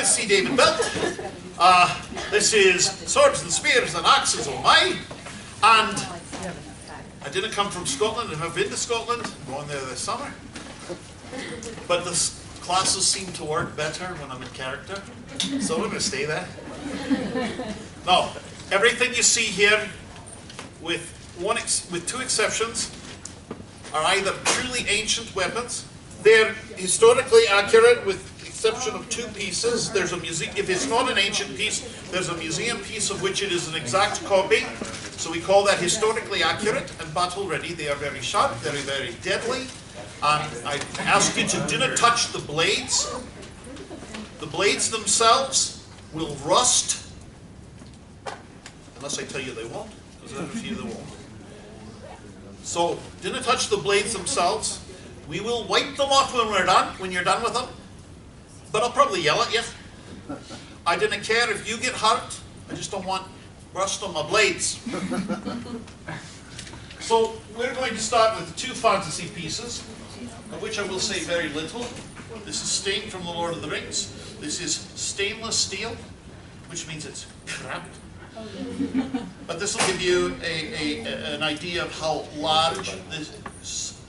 see David built. This is Swords and Spears and Axes, oh my. And I didn't come from Scotland. I've been to Scotland. I'm going there this summer. But the classes seem to work better when I'm in character. So I'm going to stay there. Now, everything you see here, with two exceptions, are either truly ancient weapons. They're historically accurate with the exception of two pieces. There's a museum. If it's not an ancient piece, there's a museum piece of which it is an exact copy. So we call that historically accurate and battle ready. They are very sharp, very, very deadly. And I ask you to do not touch the blades. The blades themselves will rust, unless I tell you they won't, because there's a few that won't. So, do not touch the blades themselves. We will wipe them off when we're done, when you're done with them. But I'll probably yell at you. I didn't care if you get hurt. I just don't want rust on my blades. So, we're going to start with two fantasy pieces, of which I will say very little. This is Stain from the Lord of the Rings. This is stainless steel, which means it's crap. But this will give you an idea of how large this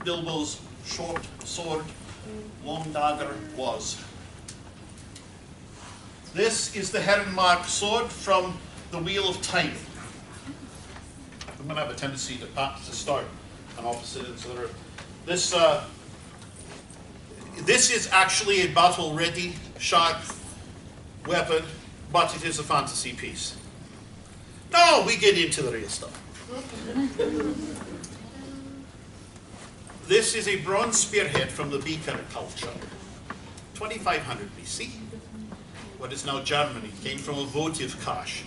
Bilbo's short sword, long dagger was. This is the Herrenmark sword from the Wheel of Time. I'm going to have a tendency to start an opposite end to the other. This is actually a battle-ready, sharp weapon, but it is a fantasy piece. Now we get into the real stuff. This is a bronze spearhead from the Beaker culture, 2500 BC. What is now Germany, came from a votive cache.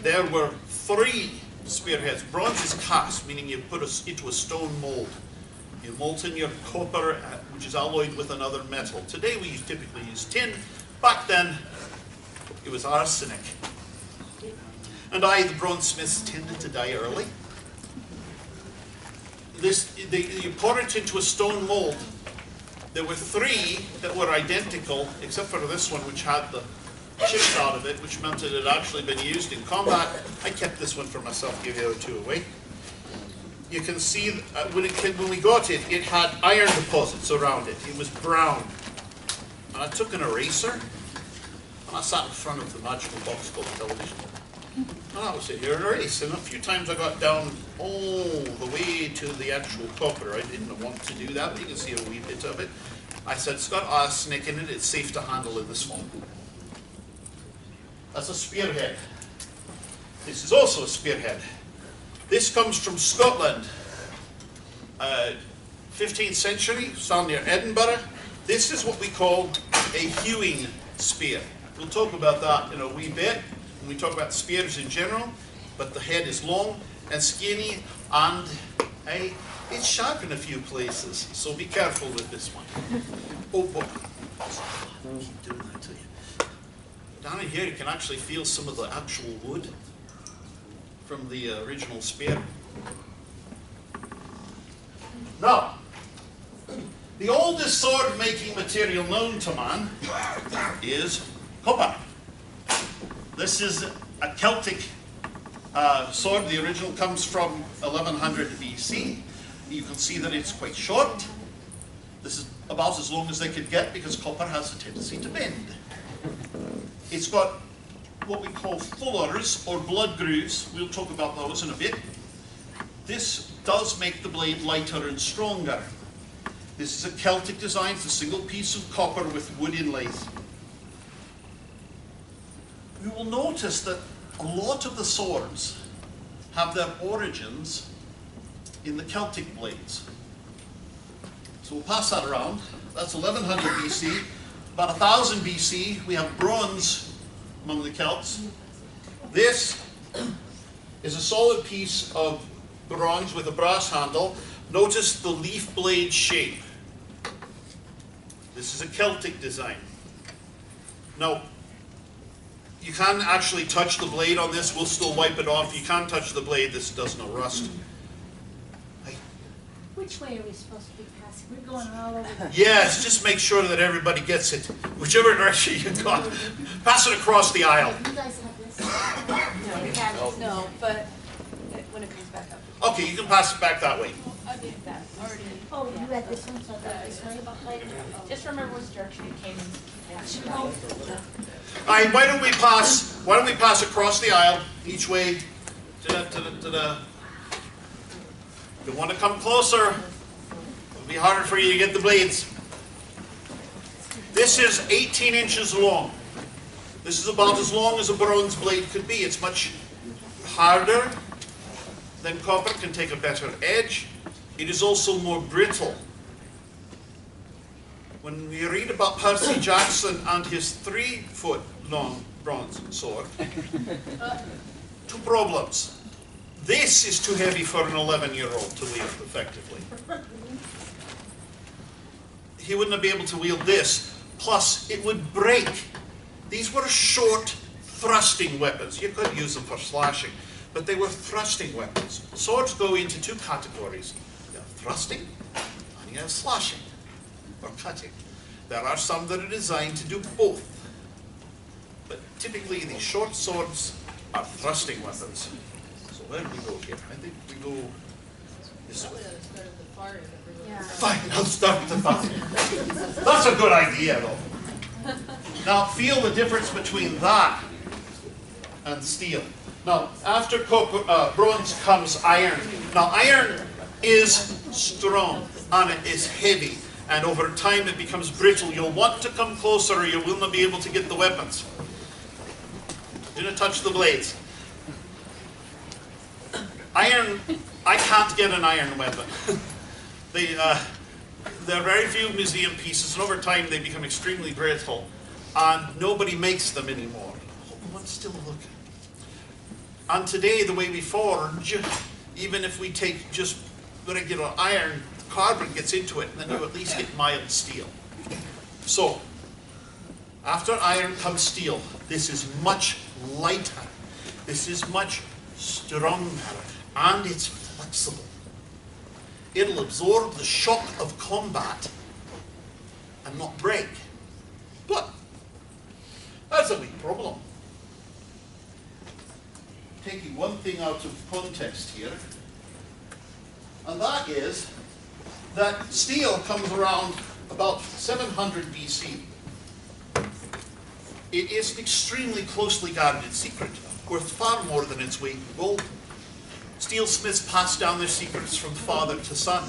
There were 3 spearheads. Bronze is cast, meaning you put it into a stone mold. You molten your copper, which is alloyed with another metal. Today we typically use tin. Back then, it was arsenic. And the bronzesmiths tended to die early. You pour it into a stone mold. There were 3 that were identical, except for this one, which had the chips out of it, which meant that it had actually been used in combat. I kept this one for myself, give the other 2 away. You can see when we got it, it had iron deposits around it. It was brown. And I took an eraser, and I sat in front of the magical box called television. And I was here and erase. And a few times I got down all the way to the actual copper. I didn't want to do that, but you can see a wee bit of it. I said, it's got arsenic in it, it's safe to handle in this one. That's a spearhead. This is also a spearhead. This comes from Scotland, 15th century, found near Edinburgh. This is what we call a hewing spear. We'll talk about that in a wee bit when we talk about spears in general, but the head is long and skinny, and it's sharp in a few places, so be careful with this one. Oh boy, I keep doing that to you. Down in here you can actually feel some of the actual wood from the original spear. Now, the oldest sword making material known to man is copper. This is a Celtic sword. The original comes from 1100 BC. You can see that it's quite short. This is about as long as they could get because copper has a tendency to bend. It's got what we call fullers or blood grooves. We'll talk about those in a bit. This does make the blade lighter and stronger. This is a Celtic design. It's a single piece of copper with wood inlays. You will notice that a lot of the swords have their origins in the Celtic blades. So we'll pass that around. That's 1100 BC. About 1000 BC, we have bronze among the Celts. This is a solid piece of bronze with a brass handle. Notice the leaf blade shape. This is a Celtic design. Now, you can actually touch the blade on this. We'll still wipe it off. You can't touch the blade. This does no rust. Would which way are we supposed to be passing? We're going all over the... Yes, just make sure that everybody gets it. Whichever direction you got, pass it across the aisle. You guys have this? No, we haven't. No, but when it comes back up. Okay, you can pass it back that way. I did that already. Oh, you had this one, so I got this way? Just remember which direction it came in. Oh, All right, why don't we pass across the aisle each way? You want to come closer? It'll be harder for you to get the blades. This is 18 inches long. This is about as long as a bronze blade could be. It's much harder than copper, can take a better edge. It is also more brittle. When you read about Percy Jackson and his 3-foot long bronze sword, 2 problems. This is too heavy for an 11-year-old to wield effectively. He wouldn't be able to wield this. Plus, it would break. These were short, thrusting weapons. You could use them for slashing, but they were thrusting weapons. Swords go into 2 categories. You have thrusting, and you have slashing, or cutting. There are some that are designed to do both. But typically, these short swords are thrusting weapons. So where do we go here? I think we go this way. Fine, I'll start with the fire. That's a good idea, though. Now, feel the difference between that and steel. Now, after bronze comes iron. Now, iron is strong and it is heavy, and over time it becomes brittle. You'll want to come closer or you will not be able to get the weapons. Do not touch the blades. Iron, I can't get an iron weapon. There are very few museum pieces, and over time they become extremely brittle, and nobody makes them anymore. One's still looking. And today, the way we forge, even if we take just regular iron, carbon gets into it, and then you at least get mild steel. So, after iron comes steel. This is much lighter. This is much stronger, and it's flexible. It'll absorb the shock of combat and not break. But that's a big problem. Taking one thing out of context here, and that is that steel comes around about 700 BC. It is an extremely closely guarded secret, worth far more than its weight in gold. Steelsmiths passed down their secrets from father to son.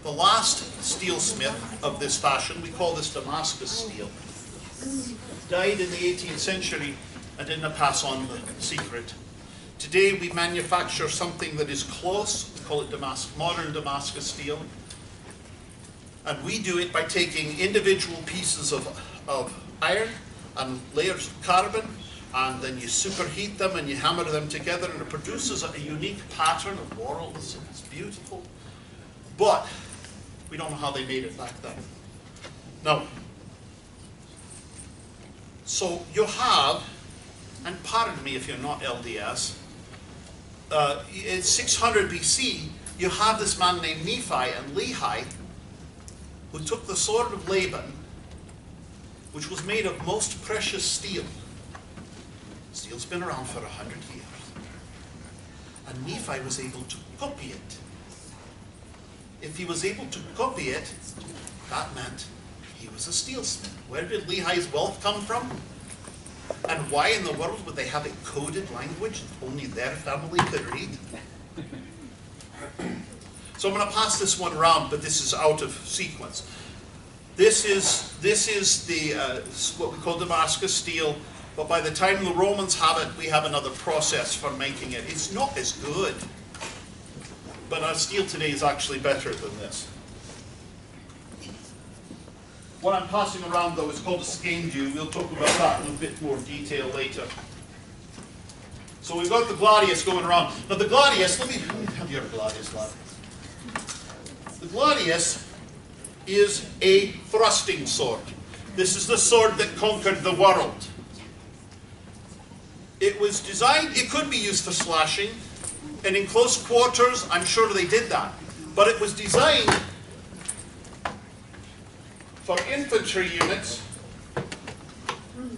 The last steelsmith of this fashion, we call this Damascus Steel, died in the 18th century and didn't pass on the secret. Today we manufacture something that is close, we call it modern Damascus Steel, and we do it by taking individual pieces of iron and layers of carbon, and then you superheat them and you hammer them together, and it produces a unique pattern of whorls. It's beautiful. But we don't know how they made it back then. Now, so you have, and pardon me if you're not LDS, in 600 BC, you have this man named Nephi and Lehi, who took the sword of Laban, which was made of most precious steel. Steel's been around for 100 years. And Nephi was able to copy it. If he was able to copy it, that meant he was a steelsmith. Where did Lehi's wealth come from? And why in the world would they have a coded language that only their family could read? So I'm going to pass this one around, but this is out of sequence. This is the what we call Damascus Steel. But by the time the Romans have it, we have another process for making it. It's not as good. But our steel today is actually better than this. What I'm passing around, though, is called a skein-dew. We'll talk about that in a bit more detail later. So we've got the Gladius going around. Now the Gladius, let me have your Gladius, lad. The Gladius is a thrusting sword. This is the sword that conquered the world. It was designed, it could be used for slashing, and in close quarters, I'm sure they did that. But it was designed for infantry units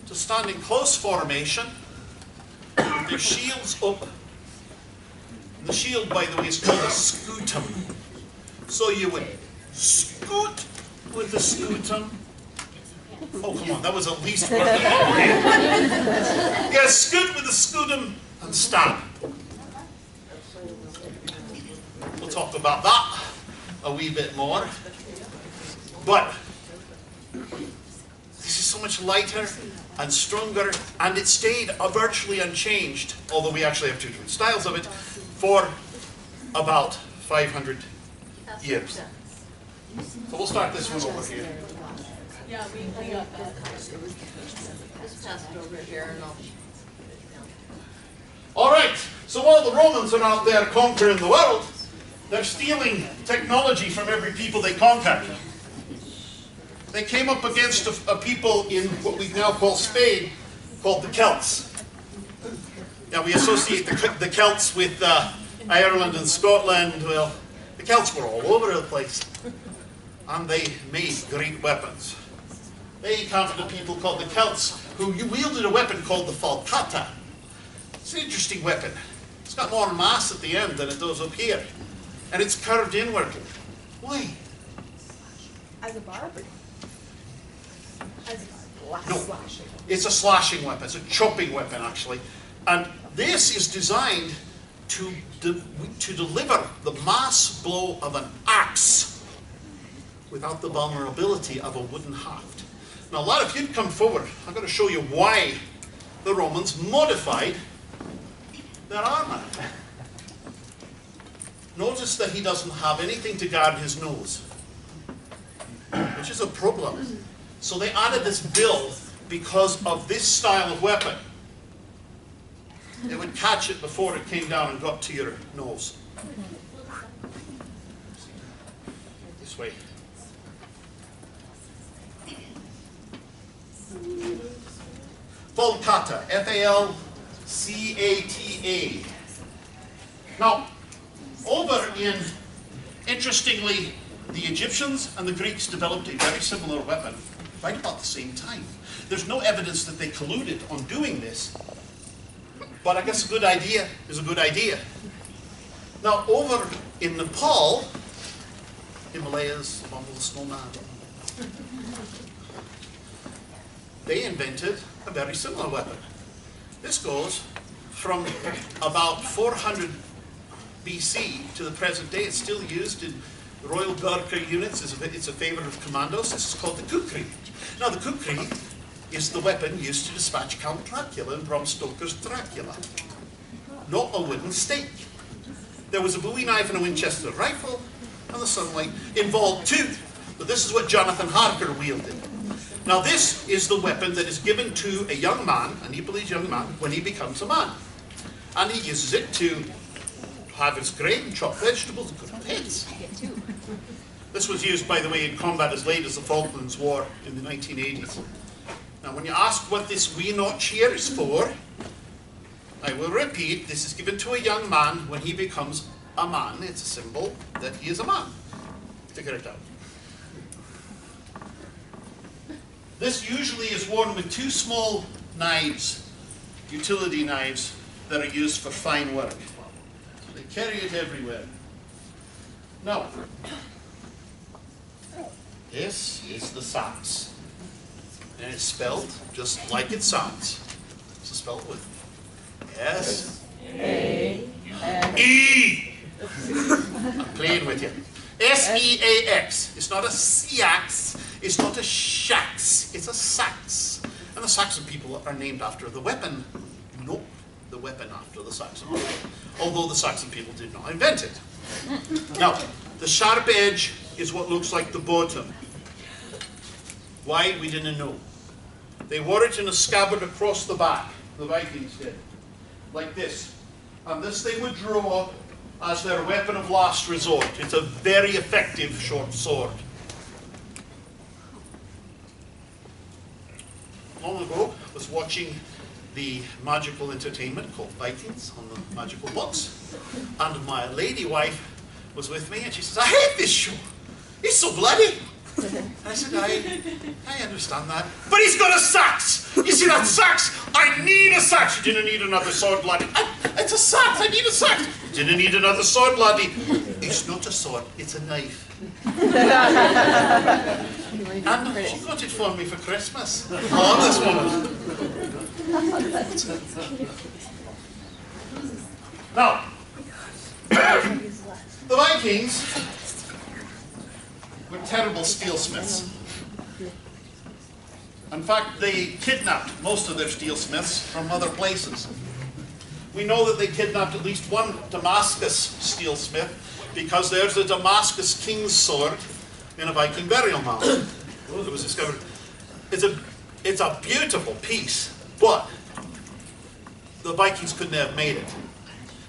to stand in close formation with their shields up. And the shield, by the way, is called a scutum. So you would scoot with the scutum. Oh, come on, that was at least worth it. Yeah, scoot with the scutum and stand. We'll talk about that a wee bit more. But this is so much lighter and stronger, and it stayed virtually unchanged, although we actually have two different styles of it, for about 500 years. So we'll start this one over here. Yeah, we got that. Just pass it over here and I'll... All right, so while the Romans are out there conquering the world, they're stealing technology from every people they conquer. They came up against a people in what we now call Spain, called the Celts. Now we associate the Celts with Ireland and Scotland. Well, the Celts were all over the place, and they made great weapons. They encountered a people called the Celts who wielded a weapon called the falcata. It's an interesting weapon. It's got more mass at the end than it does up here, and it's curved inwardly. Why? As a barb? No, it's a slashing weapon. It's a chopping weapon, actually. And this is designed to deliver the mass blow of an axe without the vulnerability of a wooden haft. Now, a lot of you'd come forward. I'm going to show you why the Romans modified their armor. Notice that he doesn't have anything to guard his nose, which is a problem. So they added this bill because of this style of weapon. It would catch it before it came down and got to your nose. This way. Falcata, F-A-L-C-A-T-A. Now, over in, interestingly, the Egyptians and the Greeks developed a very similar weapon right about the same time. There's no evidence that they colluded on doing this, but I guess a good idea is a good idea. Now, over in Nepal, Himalayas, above the snowman, they invented a very similar weapon. This goes from about 400 BC to the present day. It's still used in Royal Gurkha units. It's a favorite of commandos. This is called the kukri. Now, the kukri is the weapon used to dispatch Count Dracula in Bram Stoker's Dracula. Not a wooden stake. There was a Bowie knife and a Winchester rifle, and the sunlight involved too. But this is what Jonathan Harker wielded. Now, this is the weapon that is given to a young man, an Nepalese young man, when he becomes a man. And he uses it to have his grain and chop vegetables and cook heads. This was used, by the way, in combat as late as the Falklands War in the 1980s. Now, when you ask what this wee notch here is for, I will repeat, this is given to a young man when he becomes a man. It's a symbol that he is a man. Figure it out. This usually is worn with two small knives, utility knives, that are used for fine work. They carry it everywhere. Now, this is the sax. And it's spelled just like it sounds. So spell it with S-A-E. I'm playing with you. S-E-A-X. It's not a seax. It's not a shax. It's a sax. And the Saxon people are named after the weapon. Nope. The weapon after the Saxon people. Although the Saxon people did not invent it. Now, the sharp edge is what looks like the bottom. Why? We didn't know. They wore it in a scabbard across the back, the Vikings did, like this. And this they would draw as their weapon of last resort. It's a very effective short sword. Long ago, I was watching the magical entertainment called Vikings on the magical box, and my lady wife was with me, and she says, I hate this show. He's so bloody. I said, I understand that. But he's got a sax. You see that sax? I need a sax. You didn't need another sword, laddie. It's a sax. I need a sax. You didn't need another sword, laddie. It's not a sword. It's a knife. And she got it for me for Christmas. I love this woman. Now, the Vikings were terrible steelsmiths. In fact, they kidnapped most of their steelsmiths from other places. We know that they kidnapped at least one Damascus steelsmith because there's a Damascus King's sword in a Viking burial mound. It was discovered. It's a beautiful piece, but the Vikings couldn't have made it.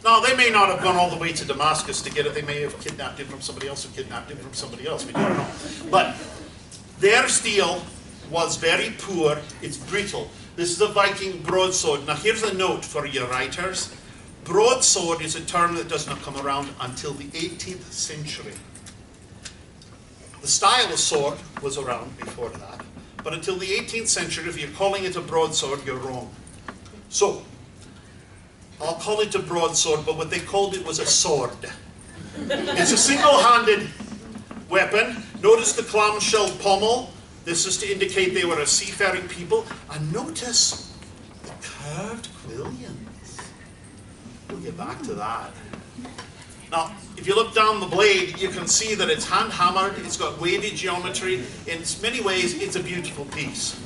Now, they may not have gone all the way to Damascus to get it. They may have kidnapped it from somebody else who kidnapped it from somebody else. We don't know. But their steel was very poor. It's brittle. This is a Viking broadsword. Now, here's a note for your writers. Broadsword is a term that does not come around until the 18th century. The style of sword was around before that. But until the 18th century, if you're calling it a broadsword, you're wrong. So, I'll call it a broadsword, but what they called it was a sword. It's a single-handed weapon. Notice the clamshell pommel. This is to indicate they were a seafaring people. And notice the curved quillions. We'll get back to that. Now, if you look down the blade, you can see that it's hand-hammered. It's got wavy geometry. In many ways, it's a beautiful piece.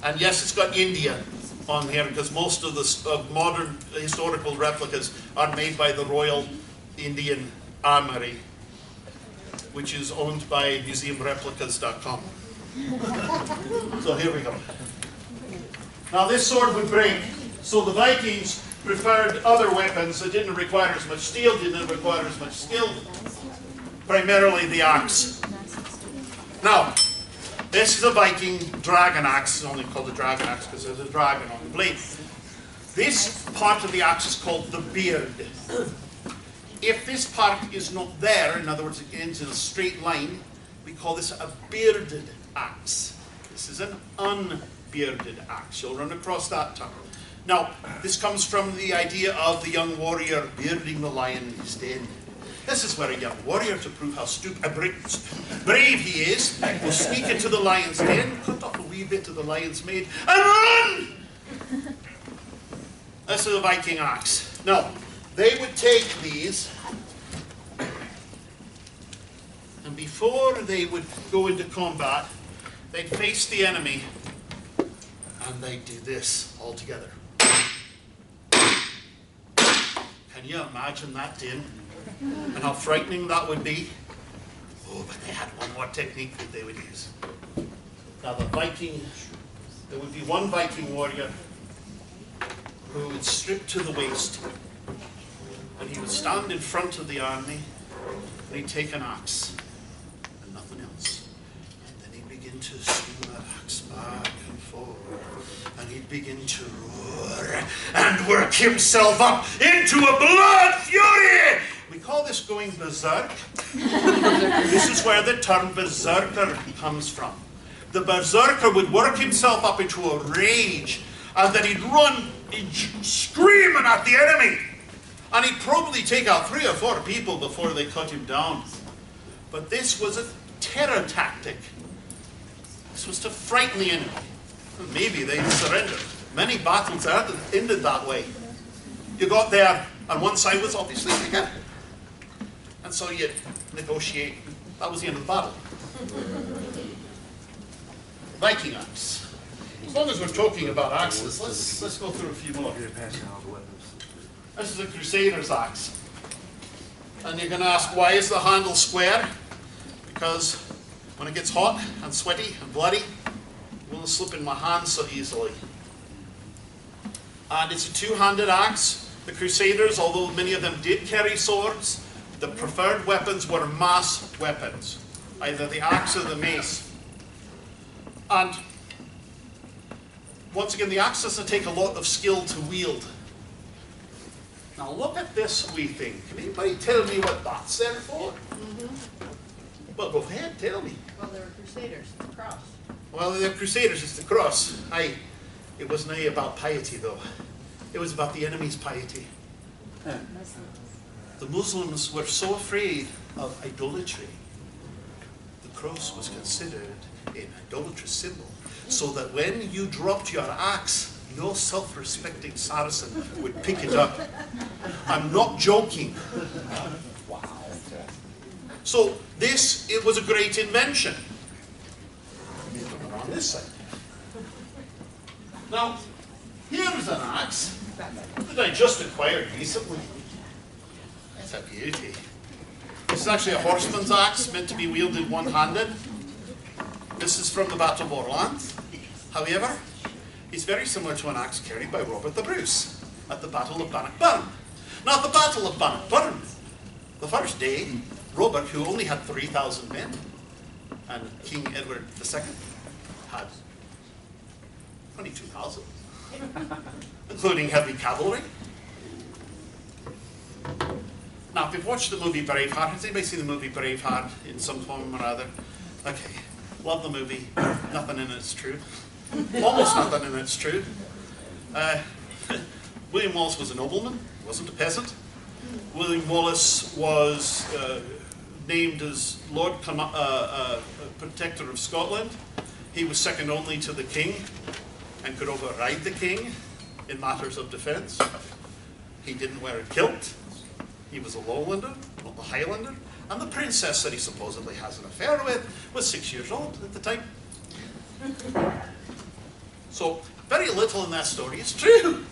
And yes, it's got India on here because most of the modern historical replicas are made by the Royal Indian Armory, which is owned by museumreplicas.com. So here we go. Now this sword would break. So the Vikings preferred other weapons that didn't require as much steel, didn't require as much skill, primarily the axe. Now, this is a Viking dragon axe. It's only called a dragon axe because there's a dragon on the blade. This part of the axe is called the beard. If this part is not there, in other words, it ends in a straight line, we call this a bearded axe. This is an unbearded axe. You'll run across that term. Now, this comes from the idea of the young warrior bearding the lion in his den. This is where a young warrior, to prove how brave he is, will sneak into the lion's den, cut off a wee bit of the lion's mane, and run! This is a Viking axe. Now, they would take these, and before they would go into combat, they'd face the enemy, and they'd do this all together. Can you imagine that din? And how frightening that would be? Oh, but they had one more technique that they would use. Now there would be one Viking warrior who would strip to the waist, and he would stand in front of the army, and he'd take an axe, and nothing else. And then he'd begin to swing that axe back and forth, and he'd begin to roar, and work himself up into a blood fury! We call this going berserk. This is where the term berserker comes from. The berserker would work himself up into a rage, and then he'd run, screaming at the enemy. And he'd probably take out 3 or 4 people before they cut him down. But this was a terror tactic. This was to frighten the enemy. And maybe they'd surrender. Many battles ended that way. You got there, and one side was obviously bigger. And so you'd negotiate. That was the end of the battle. Viking axe. As long as we're talking about axes, let's go through a few more. This is a Crusader's axe. And you're going to ask, why is the handle square? Because when it gets hot and sweaty and bloody, it won't slip in my hand so easily. And it's a two-handed axe. The Crusaders, although many of them did carry swords, the preferred weapons were mass weapons, either the axe or the mace. And once again, the axe doesn't take a lot of skill to wield. Now look at this wee thing. Can anybody tell me what that's there for? Well, go ahead, tell me. Well, they were crusaders, the cross. Well, the Crusaders is the cross. Aye, it wasn't about piety though. It was about the enemy's piety. The Muslims were so afraid of idolatry. The cross was considered an idolatrous symbol, so that when you dropped your axe, no self-respecting Saracen would pick it up. I'm not joking. So this, it was a great invention. On this side. Now, here's an axe that I just acquired recently. It's a beauty. This is actually a horseman's axe meant to be wielded one-handed. This is from the Battle of Orleans. However, it's very similar to an axe carried by Robert the Bruce at the Battle of Bannockburn. Now, at the Battle of Bannockburn, the first day, Robert, who only had 3,000 men, and King Edward II had 22,000, including heavy cavalry. Now, if you've watched the movie Braveheart, has anybody seen the movie Braveheart in some form or other? Okay, love the movie. Nothing in it's true. Almost nothing in it's true. William Wallace was a nobleman, he wasn't a peasant. William Wallace was named as Lord Protector of Scotland. He was second only to the king and could override the king in matters of defence. He didn't wear a kilt. He was a lowlander, not a highlander. And the princess that he supposedly has an affair with was 6 years old at the time. So very little in that story is true.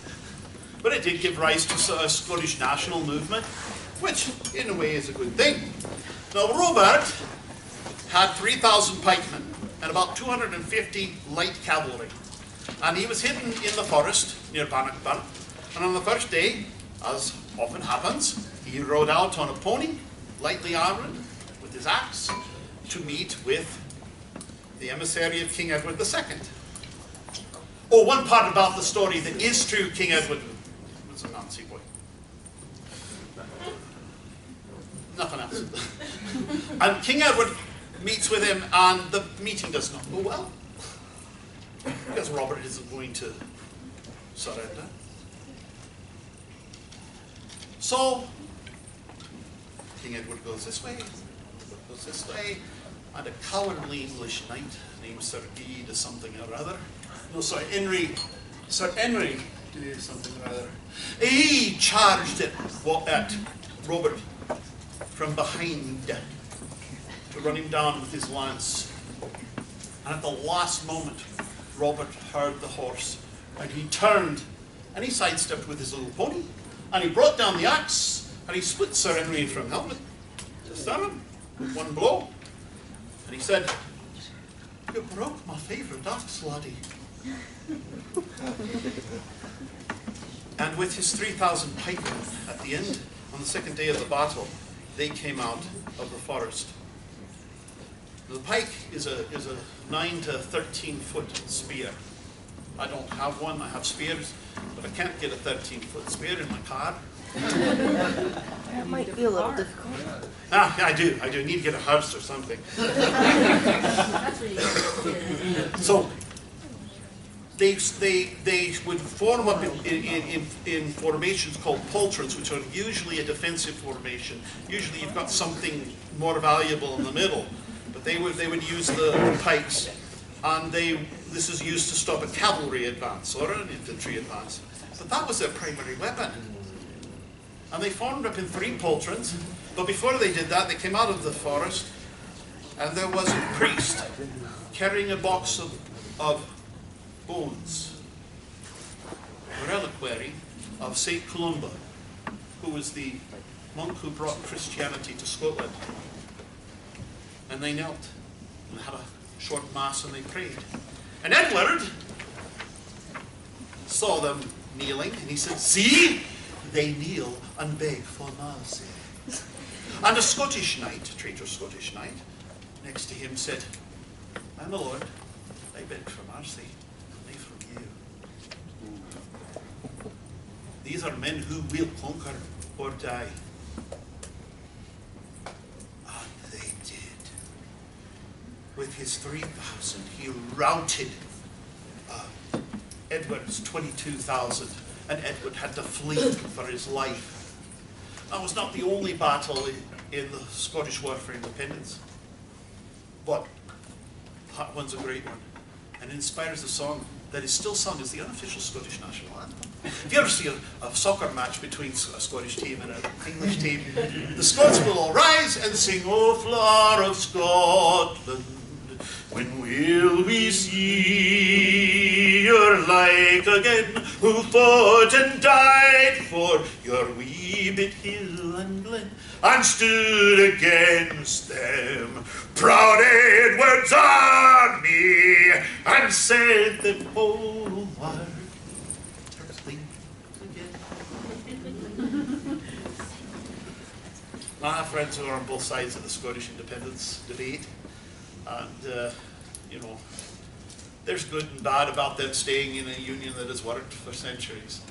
But it did give rise to a Scottish national movement, which in a way is a good thing. Now Robert had 3,000 pikemen and about 250 light cavalry. And he was hidden in the forest near Bannockburn. And on the first day, as often happens, he rode out on a pony, lightly armoured, with his axe, to meet with the emissary of King Edward II. Oh, one part about the story that is true, King Edward was a Nazi boy. Nothing else. And King Edward meets with him, and the meeting does not go well, because Robert isn't going to surrender. So, King Edward goes this way, and a cowardly English knight named Sir Guy does something or other. No, Sir Henry did something or other. He charged at Robert from behind to run him down with his lance. And at the last moment, Robert heard the horse, and he turned, and he sidestepped with his little pony, and he brought down the axe, and he split Sir Henry from helmet to sternum with one blow. And he said, "You broke my favourite axe, laddie." And with his 3,000 pikemen at the end, on the second day of the battle, they came out of the forest. The pike is a 9 to 13 foot spear. I don't have one, I have spears, but I can't get a 13-foot spear in my car. That might be a little difficult. Ah, yeah, I do need to get a house or something. That's where you get it. So, they would form up in formations called poltrons, which are usually a defensive formation. Usually you've got something more valuable in the middle, but they would use the pikes, and this is used to stop a cavalry advance or an infantry advance. But that was their primary weapon. And they formed up in 3 poltrons, but before they did that, they came out of the forest, and there was a priest carrying a box of bones, a reliquary of St. Columba, who was the monk who brought Christianity to Scotland. And they knelt and had a short mass and they prayed. And Edward saw them kneeling and he said, "See, they kneel and beg for mercy." And a Scottish knight, a traitor Scottish knight, next to him said, "My lord, I beg for mercy, only from you." These are men who will conquer or die. And they did. With his 3,000, he routed Edward's 22,000, and Edward had to flee for his life. That was not the only battle in the Scottish War for Independence, but that one's a great one, and inspires a song that is still sung as the unofficial Scottish national anthem. If you ever see a soccer match between a Scottish team and an English team, the Scots will all rise and sing, "O flower of Scotland, when will we see your like again, who fought and died for your wee bit hill and glen, and stood against them, proud Edward's army, and set them whole world turning again." I have friends who are on both sides of the Scottish independence debate, and you know, there's good and bad about them staying in a union that has worked for centuries.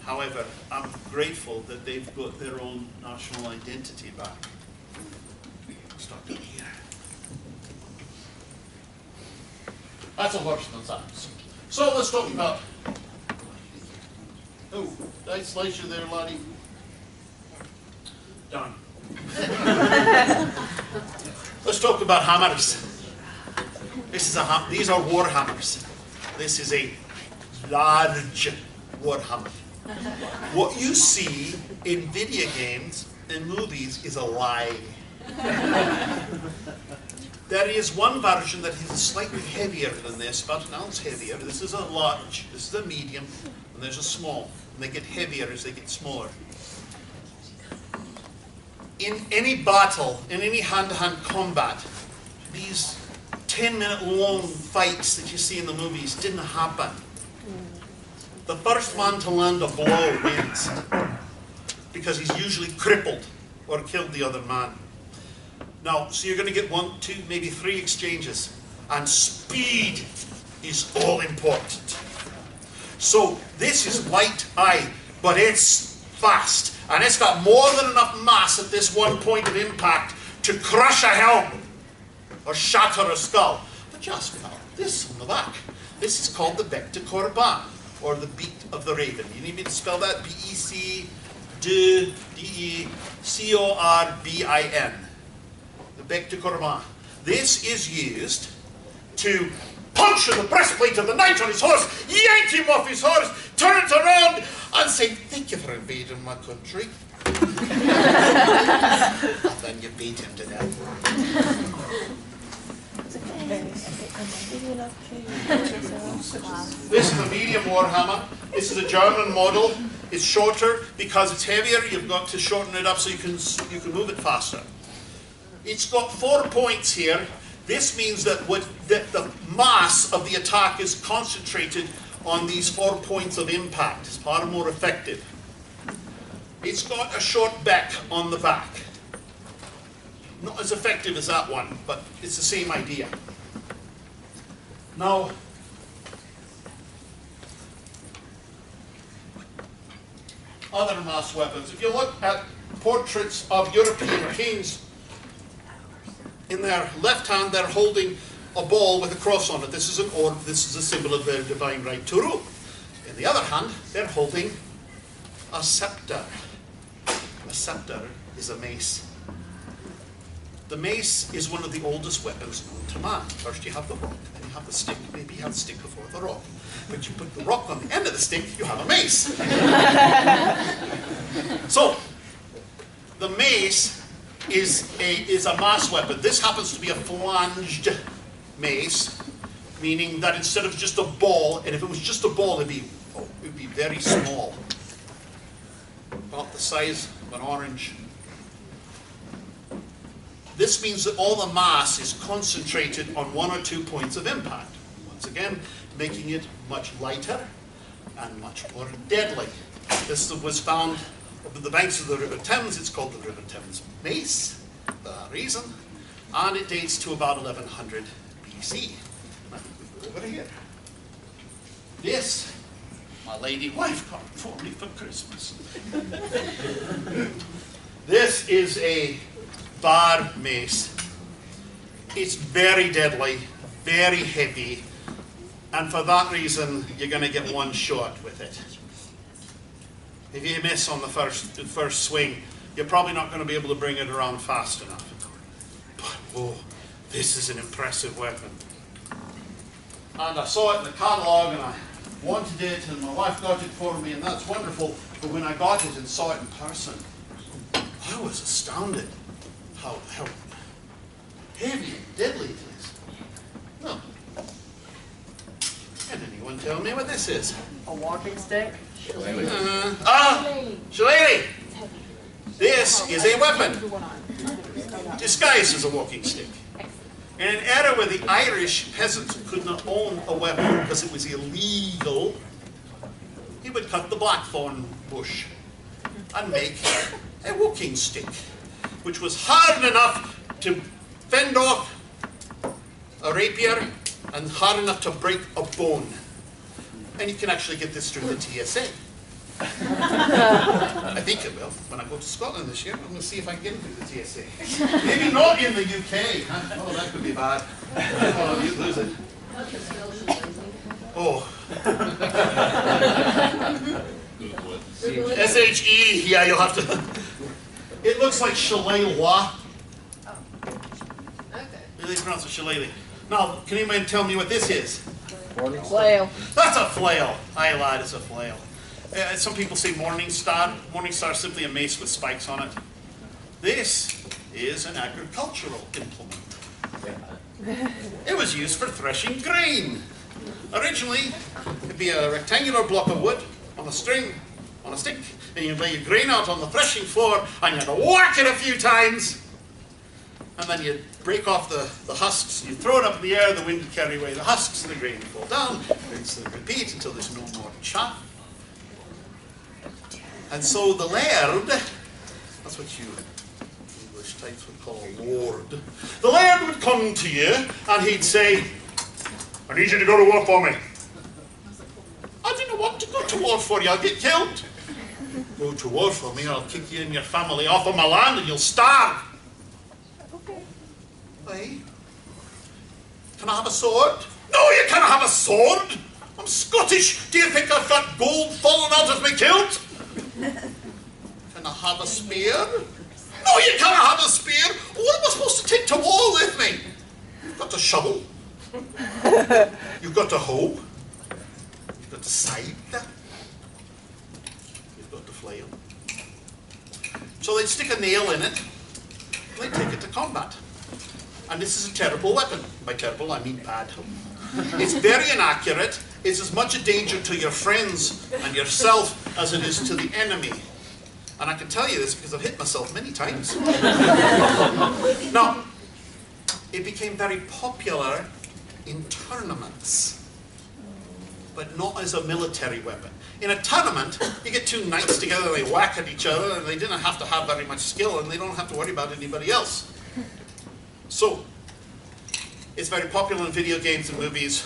However, I'm grateful that they've got their own national identity back. Start down here. That's a Horseman's Axe. So let's talk about... Oh, did I slice you there, laddie? Done. Let's talk about hammers. These are war hammers. This is a large war hammer. What you see in video games and movies is a lie. There is one version that is slightly heavier than this, about an ounce heavier. This is a large, this is a medium, and there's a small. And they get heavier as they get smaller. In any battle, in any hand-to-hand combat, these 10-minute long fights that you see in the movies didn't happen. The first man to land a blow wins, because he's usually crippled or killed the other man. Now, so you're going to get 1, 2, maybe 3 exchanges, and speed is all important. So this is light, aye, but it's fast, and it's got more than enough mass at this one point of impact to crush a helm or shatter a skull. But just now, this on the back, this is called the bec de Corbin, or the beak of the raven. You need me to spell that? B-E-C-D-E-C-O-R-B-I-N. The bec de Corbin. This is used to puncture the breastplate of the knight on his horse, yank him off his horse, turn it around, and say, "Thank you for invading my country." And then you beat him to death. This is a medium warhammer. This is a German model. It's shorter because it's heavier. You've got to shorten it up so you can move it faster. It's got 4 points here. This means that the mass of the attack is concentrated on these 4 points of impact. It's far more effective. It's got a short beck on the back. Not as effective as that one, but it's the same idea. Now, other mass weapons. If you look at portraits of European kings, in their left hand they're holding a ball with a cross on it. This is an orb, this is a symbol of their divine right to rule. In the other hand, they're holding a scepter. A scepter is a mace. The mace is one of the oldest weapons known to man. First you have the rock, then you have the stick. Maybe you have the stick before the rock. But you put the rock on the end of the stick, you have a mace. So, the mace is a mass weapon. This happens to be a flanged mace, meaning that instead of just a ball, and if it was just a ball, it would be very small. About the size of an orange. This means that all the mass is concentrated on 1 or 2 points of impact. Once again, making it much lighter and much more deadly. This was found over the banks of the River Thames. It's called the River Thames Mace, for that reason, and it dates to about 1100 BC. Now, we go over here. This my lady wife got for me for Christmas. This is a bar mace. It's very deadly, very heavy, and for that reason, you're going to get one shot with it. If you miss on the first swing, you're probably not going to be able to bring it around fast enough. But, oh, this is an impressive weapon. And I saw it in the catalogue, and I wanted it, and my wife got it for me, and that's wonderful. But when I got it and saw it in person, I was astounded how heavy and deadly it is. Well, can anyone tell me what this is? A walking stick? Shillelagh. This is a weapon disguised as a walking stick. In an era where the Irish peasant could not own a weapon because it was illegal, he would cut the blackthorn bush and make a walking stick, which was hard enough to fend off a rapier and hard enough to break a bone. And you can actually get this through the TSA. I think it will. When I go to Scotland this year, I'm going to see if I can get it through the TSA. Maybe not in the UK. Huh? Oh, that could be bad. Oh, you lose it. Oh. SHE, yeah, you'll have to. It looks like shillelagh. Oh. Okay. They pronounce it shillelagh. Now, can anyone tell me what this is? Flail. That's a flail. Aye, lad, it's a flail. Some people say morning star. Morning star is simply a mace with spikes on it. This is an agricultural implement. It was used for threshing grain. Originally, it'd be a rectangular block of wood on a string, on a stick, and you'd lay your grain out on the threshing floor, and you'd whack it a few times, and then you'd break off the husks, you'd throw it up in the air, the wind would carry away the husks, and the grain would fall down, rinse and repeat until there's no more chaff. And so the laird, that's what you English types would call a lord, the laird would come to you and he'd say, I need you to go to war for me. I didn't want to go to war for you, I'll get killed. Go to war for me, I'll kick you and your family off of my land and you'll starve. Okay. Hey, can I have a sword? No, you can't have a sword. I'm Scottish. Do you think I've got gold falling out of my kilt? Can I have a spear? No, you can't have a spear. What am I supposed to take to war with me? You've got a shovel. You've got a hoe. You've got a scythe. You've got the flail. So they'd stick a nail in it. They'd take it to combat. And this is a terrible weapon. By terrible, I mean bad. It's very inaccurate. It's as much a danger to your friends and yourself as it is to the enemy. And I can tell you this because I've hit myself many times. Now, it became very popular in tournaments, but not as a military weapon. In a tournament, you get two knights together, they whack at each other, and they didn't have to have very much skill, and they don't have to worry about anybody else. So, it's very popular in video games and movies,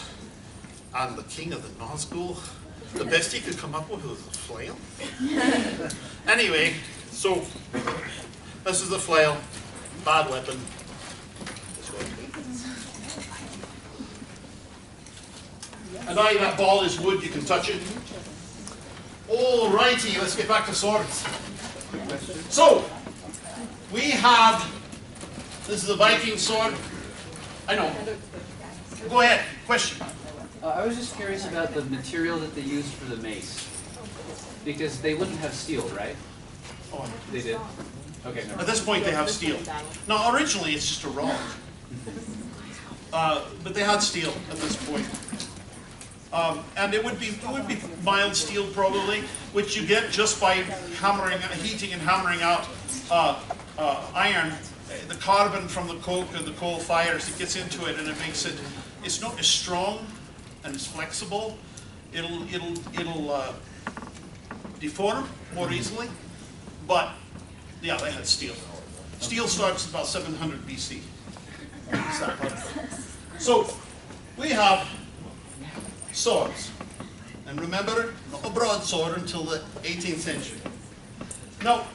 and the king of the Nazgul, the best he could come up with was a flail. Anyway, so, this is the flail, bad weapon. And now that ball is wood, you can touch it. Alrighty, let's get back to swords. So, we have, this is a Viking sword. I know. Go ahead, question. I was just curious about the material that they used for the mace. Because they wouldn't have steel, right? Oh, They did? Okay, no. at this point they have steel. Now originally it's just a rock. But they had steel at this point. And it would be mild steel probably, which you get just by heating and hammering out iron. The carbon from the coke and the coal fires, it gets into it and it makes it, it's not as strong and as flexible. It'll deform more easily, but yeah, they had steel. Steel starts at about 700 BC. So we have swords. And remember, not a broadsword until the 18th century. Now,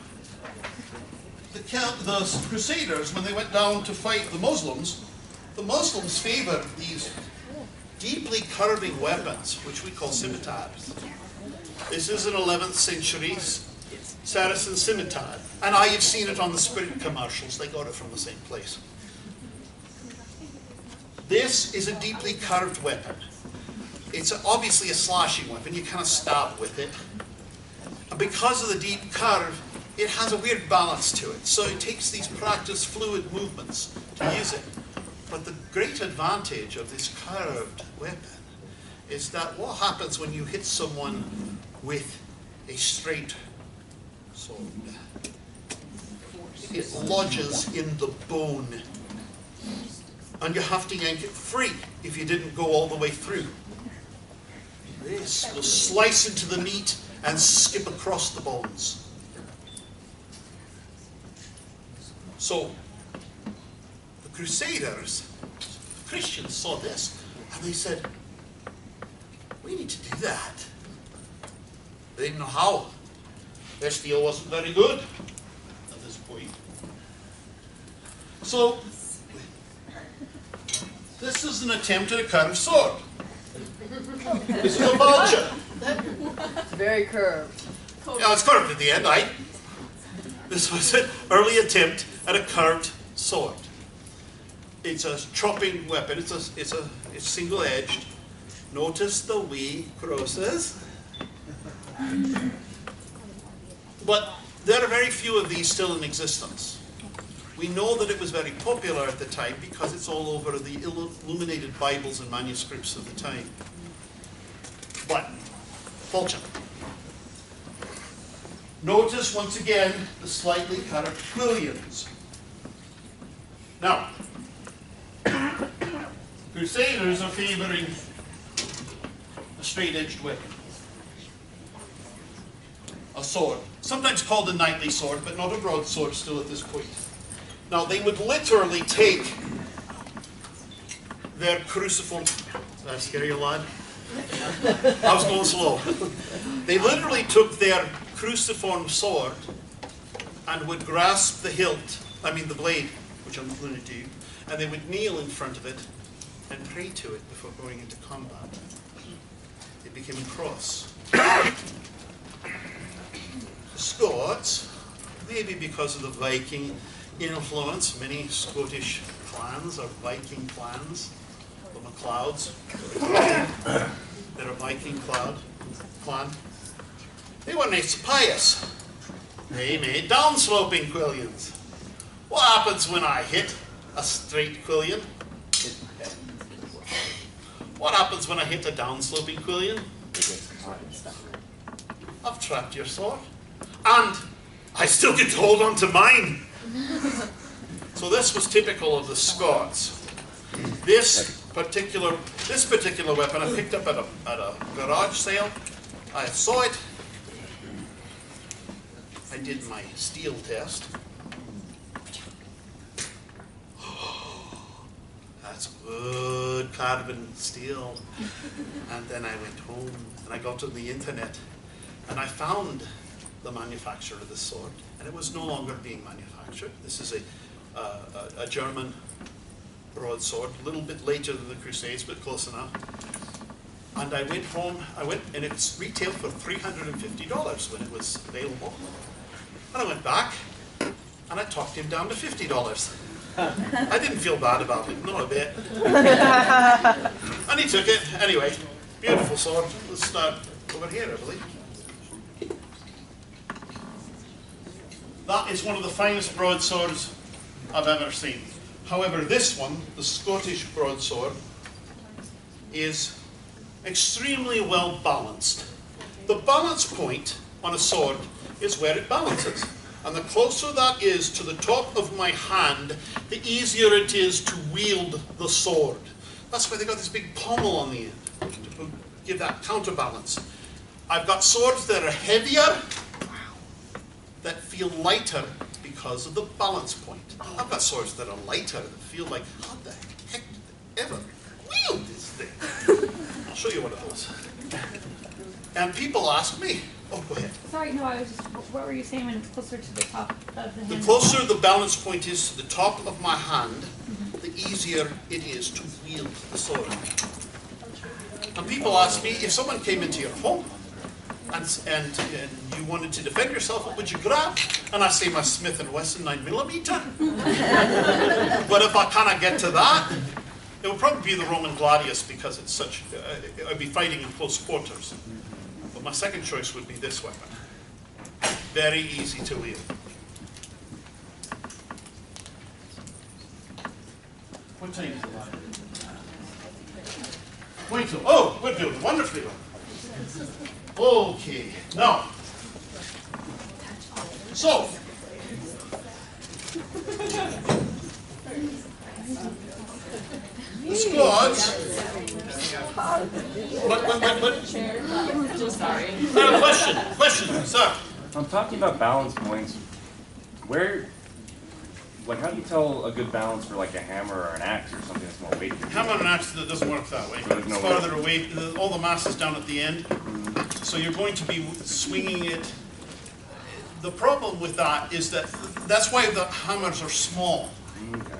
the Crusaders, when they went down to fight the Muslims favored these deeply curving weapons, which we call scimitars. This is an 11th century Saracen scimitar. And I have seen it on the Spirit commercials. They got it from the same place. This is a deeply curved weapon. It's obviously a slashing weapon. You kind of stab with it. And because of the deep curve, it has a weird balance to it. So it takes these practiced fluid movements to use it. But the great advantage of this curved weapon is that what happens when you hit someone with a straight sword? It lodges in the bone. And you have to yank it free if you didn't go all the way through. This will slice into the meat and skip across the bones. So, the Crusaders, the Christians saw this, and they said, we need to do that. They didn't know how. Their steel wasn't very good at this point. So, this is an attempt at a curved sword. This is a vulture. It's very curved. Yeah, it's curved at the end, right? This was an early attempt at a curved sword. It's a chopping weapon. It's single-edged. Notice the wee crosses. But there are very few of these still in existence. We know that it was very popular at the time because it's all over the illuminated Bibles and manuscripts of the time. But, vulture. Notice once again the slightly curved quillions. Now, Crusaders are favouring a straight-edged weapon. A sword. Sometimes called a knightly sword, but not a broadsword still at this point. Now, they would literally take their cruciform... Did I scare you, lad? I was going slow. They literally took their cruciform sword and would grasp the hilt, the blade, which I'm going to do, and they would kneel in front of it and pray to it before going into combat. It became a cross. The Scots, maybe because of the Viking influence, many Scottish clans are Viking clans. The MacLeods, they're a Viking clan. They were nice pious. They made downsloping quillions. What happens when I hit a straight quillion? What happens when I hit a downsloping quillion? I've trapped your sword. And I still get to hold on to mine. So this was typical of the Scots. This particular weapon I picked up at a garage sale. I saw it. I did my steel test. That's good carbon steel. And then I went home and I got on the internet and I found the manufacturer of this sword, and it was no longer being manufactured. This is a German broadsword, a little bit later than the Crusades, but close enough. And I went home, and it was retailed for $350 when it was available. And I went back, and I talked him down to $50. I didn't feel bad about it, not a bit. And he took it. Anyway, beautiful sword. Let's start over here, I believe. That is one of the finest broadswords I've ever seen. However, this one, the Scottish broadsword, is extremely well balanced. The balance point on a sword is where it balances. And the closer that is to the top of my hand, the easier it is to wield the sword. That's why they got this big pommel on the end, to give that counterbalance. I've got swords that are heavier, that feel lighter because of the balance point. I've got swords that are lighter, that feel like, how the heck did they ever wield this thing? I'll show you one of those. And people ask me, oh, go ahead. Sorry, no, I was just, what were you saying when it's closer to the top of the hand? The closer the balance point is to the top of my hand, the easier it is to wield the sword. And people ask me, if someone came into your home and you wanted to defend yourself, what would you grab? And I say my Smith & Wesson 9mm. But if I cannot get to that, it would probably be the Roman Gladius, because it's such, I'd be fighting in close quarters. But my second choice would be this weapon. Very easy to wield. What time is it? 22. Oh, we're doing wonderfully well. Okay, now. So. The squads. But. Question, sir. I'm talking about balance points. Where, like, how do you tell a good balance for like a hammer or an axe or something that's more weighty? Hammer and axe doesn't work that way. It's farther away. All the mass is down at the end. So you're going to be swinging it. The problem with that is that's why the hammers are small. Okay.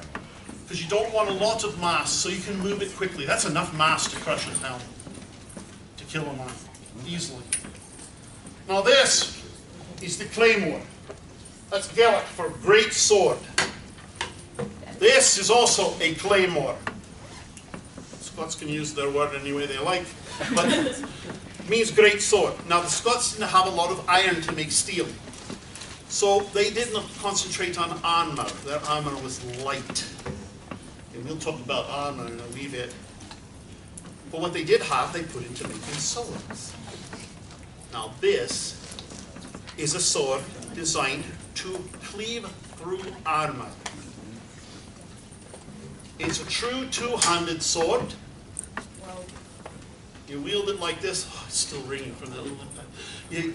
Because you don't want a lot of mass, so you can move it quickly. That's enough mass to crush a helm, to kill a man easily. Now this is the Claymore. That's Gaelic for great sword. This is also a Claymore. Scots can use their word any way they like, but it means great sword. Now the Scots didn't have a lot of iron to make steel, so they didn't concentrate on armor. Their armor was light. And we'll talk about armor in a wee bit. But what they did have, they put into making swords. Now this is a sword designed to cleave through armor. It's a true two-handed sword. You wield it like this. Oh, it's still ringing from the little impact.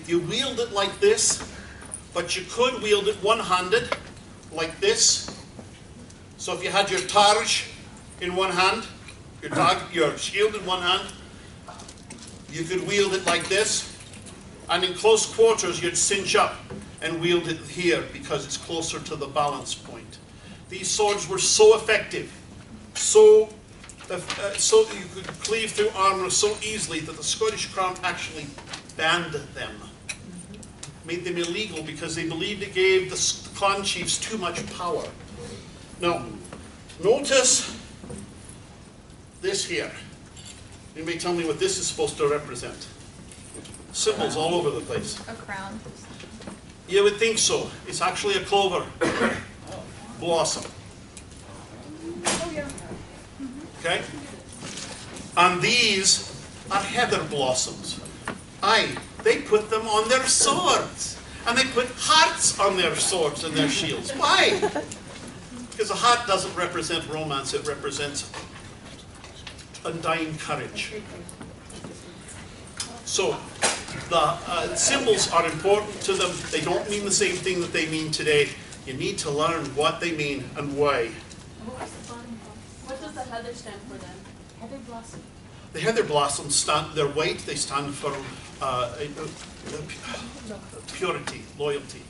You wield it like this, but you could wield it one-handed, like this. So if you had your targe in one hand, your shield in one hand, you could wield it like this. And in close quarters, you'd cinch up and wield it here because it's closer to the balance point. These swords were so effective, so you could cleave through armor so easily that the Scottish Crown actually banned them. Made them illegal because they believed it gave the clan chiefs too much power. Now, notice this here. Anybody tell me what this is supposed to represent? Symbols all over the place. A crown. You would think so. It's actually a clover blossom. Oh, yeah. Okay? And these are heather blossoms. Aye, they put them on their swords. And they put hearts on their swords and their shields. Why? Because a heart doesn't represent romance, it represents undying courage. So, the symbols are important to them. They don't mean the same thing that they mean today. You need to learn what they mean and why. What does the heather stand for then? Heather blossom. The heather blossoms stand, they're white, they stand for purity, loyalty.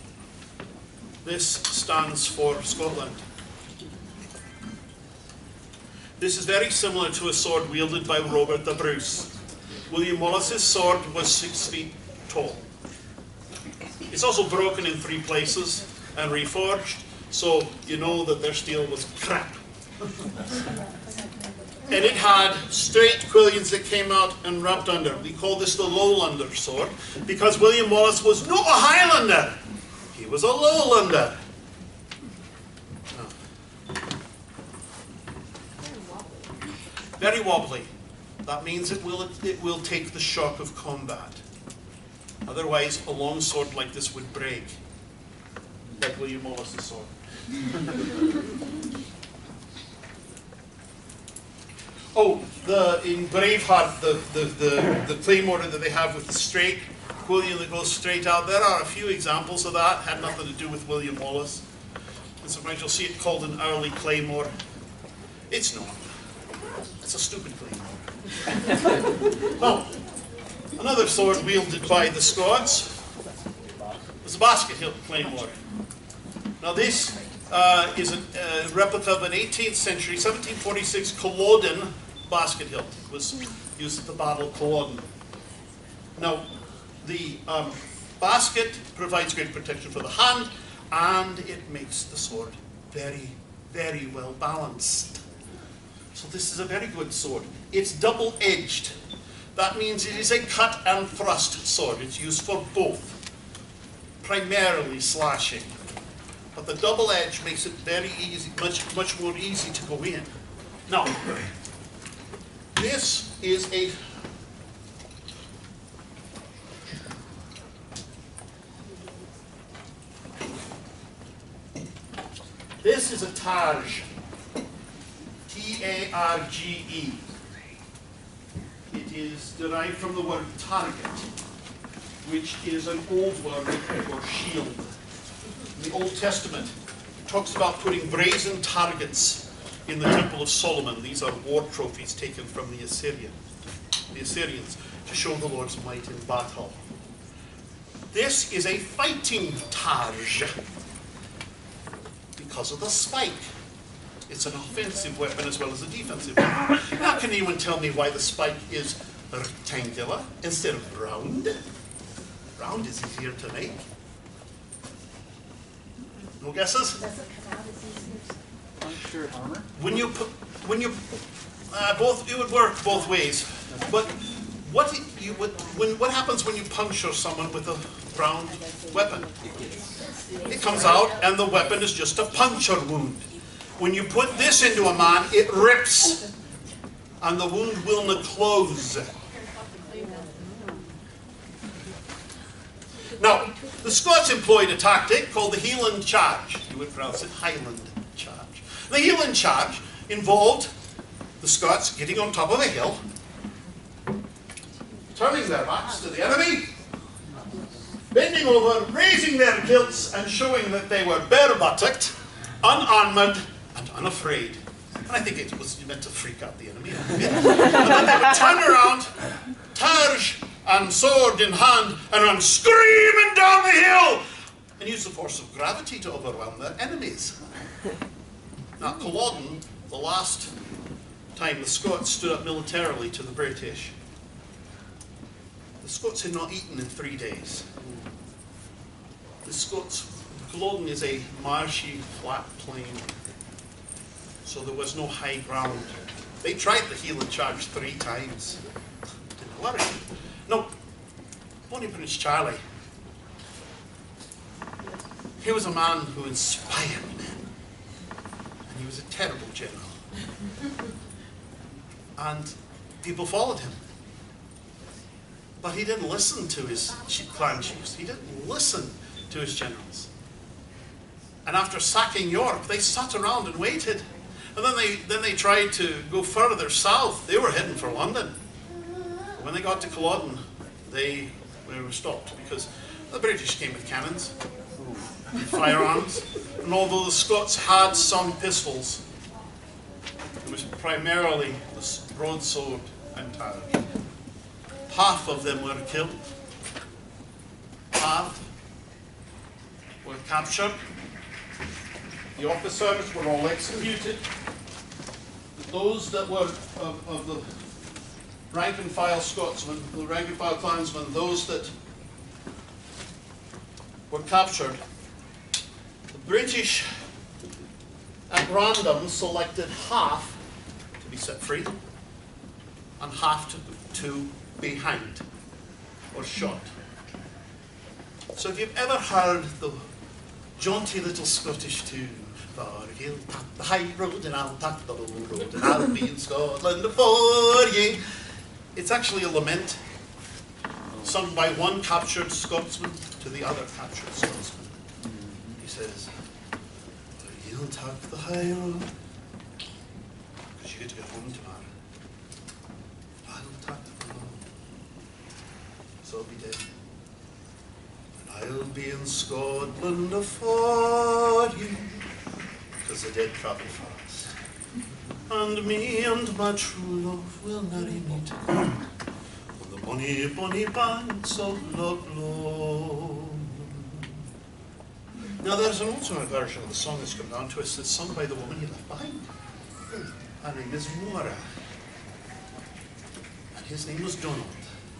This stands for Scotland. This is very similar to a sword wielded by Robert the Bruce. William Wallace's sword was 6 feet tall. It's also broken in 3 places and reforged, so you know that their steel was crap. And it had straight quillions that came out and wrapped under. We call this the Lowlander sword because William Wallace was not a Highlander. He was a Lowlander. Very wobbly. That means it will take the shock of combat. Otherwise, a long sword like this would break, like William Wallace's sword. Oh, in Braveheart, the Claymore that they have with the straight quillion that goes straight out, there are a few examples of that. Had nothing to do with William Wallace. And sometimes you'll see it called an early Claymore. It's not. It's a stupid Claymore. Now, Another sword wielded by the Scots was the basket hilt Claymore. Now this is a replica of an 18th century, 1746 Culloden basket hilt. It was used at the Battle of Culloden. Now, the basket provides great protection for the hand, and it makes the sword very, very well balanced. So this is a very good sword. It's double-edged. That means it is a cut and thrust sword. It's used for both, primarily slashing. But the double edge makes it very easy, much more easy to go in. Now, this is a targe. T-A-R-G-E. It is derived from the word target, which is an old word for shield. In the Old Testament, it talks about putting brazen targets in the Temple of Solomon. These are war trophies taken from the Assyrians to show the Lord's might in battle. This is a fighting targe because of the spike. It's an offensive weapon as well as a defensive weapon. Now, can anyone tell me why the spike is rectangular instead of round? Round is easier to make. No guesses? Puncture armor? It would work both ways. But what happens when you puncture someone with a round weapon? It comes out, and the weapon is just a puncture wound. When you put this into a man, it rips, and the wound will not close. Now, the Scots employed a tactic called the Hieland charge. You would pronounce it Highland charge. The Hieland charge involved the Scots getting on top of a hill, turning their backs to the enemy, bending over, raising their kilts, and showing that they were bare-buttocked, unarmoured, and unafraid. And I think it was meant to freak out the enemy. And then they would turn around, targe and sword in hand, and run screaming down the hill, and use the force of gravity to overwhelm their enemies. Now, Culloden, the last time the Scots stood up militarily to the British, the Scots had not eaten in 3 days. Culloden is a marshy, flat plain, so there was no high ground. They tried the Hieland charge 3 times. Didn't work. No, Bonnie Prince Charlie. He was a man who inspired men, and he was a terrible general. And people followed him. But he didn't listen to his clan chiefs. He didn't listen to his generals. And after sacking York, they sat around and waited. And then they tried to go further south. They were heading for London. When they got to Culloden, they were stopped because the British came with cannons and firearms. And although the Scots had some pistols, it was primarily the broadsword and targe. Half of them were killed. Half were captured. The officers were all executed. Those that were of the rank and file Scotsmen, the rank and file clansmen, those that were captured, the British at random selected half to be set free and half to be hanged or shot. So if you've ever heard the jaunty little Scottish tune, for he'll take the high road and I'll take the low road and I'll be in Scotland for ye. It's actually a lament sung by one captured Scotsman to the other captured Scotsman. He says, he'll take the high road because you get to get home tomorrow. I'll take the low, so I'll be dead. I'll be in Scotland afore you, because the dead travel fast. And me and my true love will marry me together. When the Bonny, bonny banks of Loch Lomond. Now there's also a version of the song that's come down to us that's sung by the woman he left behind. Her name is Mora. And his name was Donald.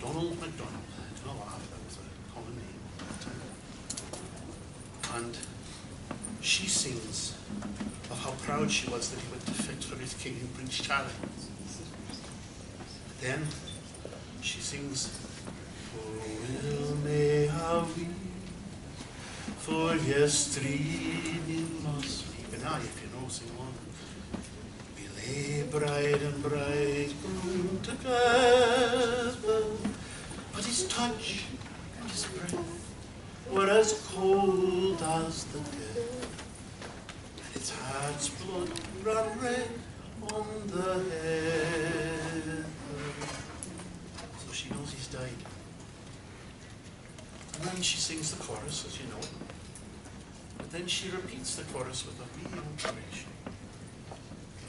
Donald MacDonald. Do not laugh, that was a common name at the time. And she sings of how proud she was that he went to fight for his king in Prince Charlie. Then she sings, "Oh, will may have we, for yesterday must be." But now, if you know, sing along. We lay bride and bridegroom together, but his touch and his breath were as cold as the dead, and his heart's blood ran red on the head. So she knows he's died. And then she sings the chorus, as you know. But then she repeats the chorus with a wee alteration.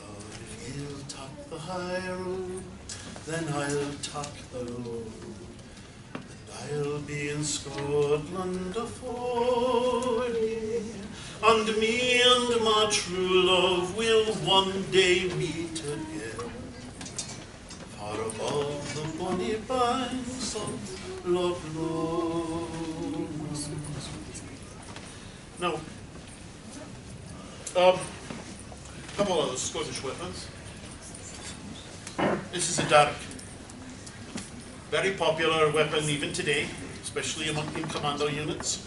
"Oh, if you'll tuck the high road, then I'll tuck the low. And I'll be in Scotland afore ye. And me and my true love will one day meet again, far above the bonny banks of Loch Lomond." Now, a couple of the Scottish weapons. This is a dark. Very popular weapon even today, especially among in commander units.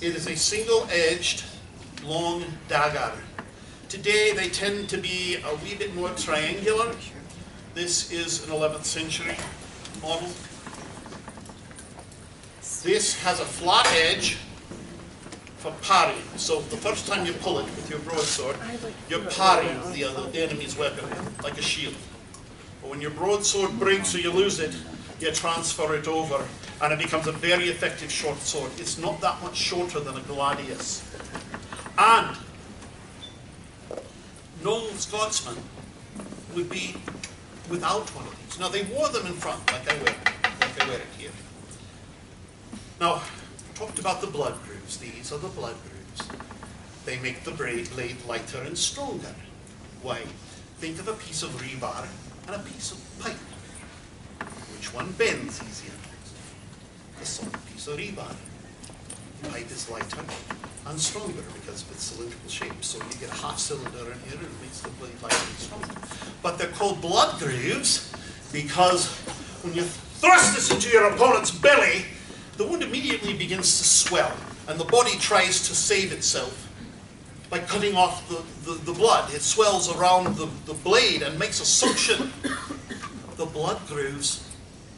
It is a single-edged, long dagger. Today they tend to be a wee bit more triangular. This is an 11th century model. This has a flat edge for parrying. So the first time you pull it with your broadsword, you're parrying the enemy's weapon like a shield. But when your broadsword breaks or you lose it, you transfer it over and it becomes a very effective short sword. It's not that much shorter than a Gladius. And no Scotsman would be without one of these. Now they wore them in front like I wear it here. Now, I talked about the blood grooves. These are the blood grooves. They make the blade lighter and stronger. Why? Think of a piece of rebar and a piece of pipe. Which one bends easier? The solid piece of rebar. The pipe is lighter and stronger because of its cylindrical shape. So you get a half cylinder in here and it makes the blade lighter and stronger. But they're called blood grooves because when you thrust this into your opponent's belly, the wound immediately begins to swell, and the body tries to save itself by cutting off the blood. It swells around the blade and makes a suction. The blood grooves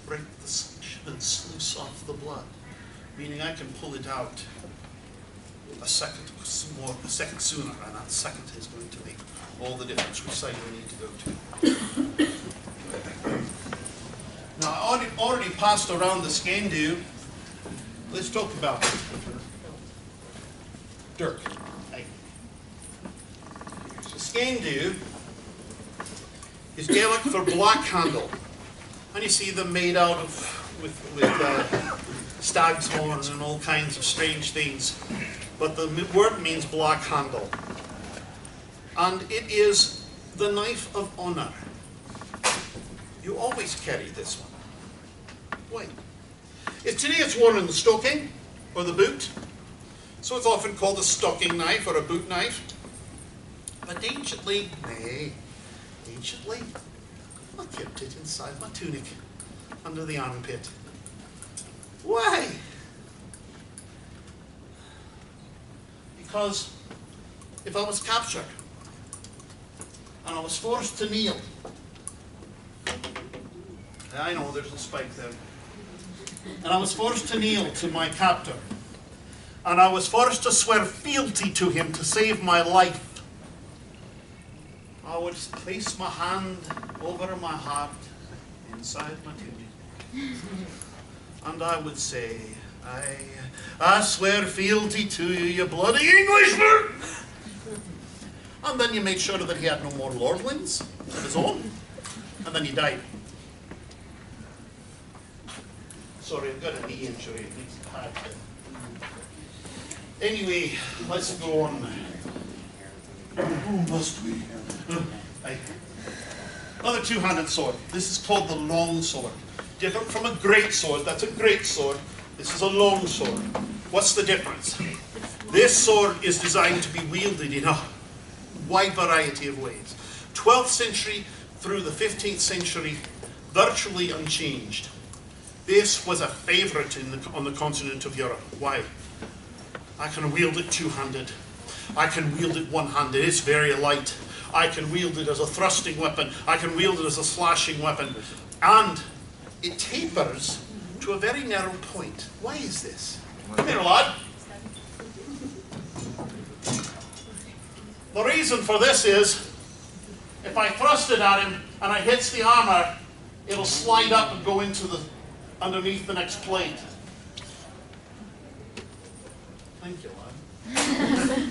break the suction and sluice off the blood, meaning I can pull it out a second sooner, and that second is going to make all the difference which side we need to go to. Now, I already passed around the Scandu. Let's talk about it. Dirk. Hey. So Scandu is Gaelic for black handle. And you see them made out of with stag's horns and all kinds of strange things. But the word means black handle. And it is the knife of honor. You always carry this one. Why? Today it's worn in the stocking or the boot. So it's often called a stocking knife or a boot knife. But anciently, I kept it inside my tunic, under the armpit. Why? Because if I was captured and I was forced to kneel, I know there's a spike there, and I was forced to kneel to my captor, and I was forced to swear fealty to him to save my life, I would place my hand over my heart inside my tunic, and I would say, I swear fealty to you, you bloody Englishman! And then you made sure that he had no more lordlings of his own, and then he died. sorry, I've got a knee injury. It needs to hide it. Anyway, let's go on now. Oh, must we? Aye. Another two-handed sword. This is called the Longsword. Different from a great sword. That's a great sword. This is a long sword. What's the difference? This sword is designed to be wielded in a wide variety of ways. 12th century through the 15th century, virtually unchanged. This was a favourite on the continent of Europe. Why? I can wield it two-handed. I can wield it one-handed. It's very light. I can wield it as a thrusting weapon. I can wield it as a slashing weapon. And it tapers to a very narrow point. Why is this? Come here, lad. The reason for this is, if I thrust it at him and it hits the armour, it'll slide up and go into the underneath the next plate. Thank you, lad.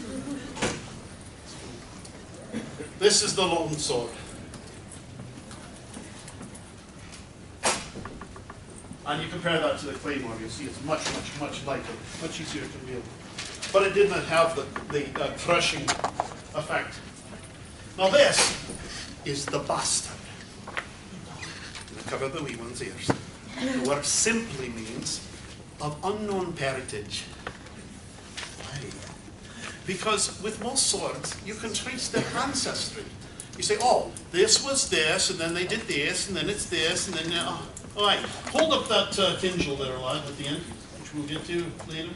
This is the Longsword. And you compare that to the Claymore, you'll see it's much, much, much lighter, much easier to wield. But it didn't have the crushing effect. Now this is the bastard. Cover the wee one's ears. The word simply means of unknown parentage. Why? Because with most swords, you can trace their ancestry. You say, oh, this was this, and then they did this, and then it's this, and then... all right, hold up that Kindle there, lad, at the end, which we'll get to later.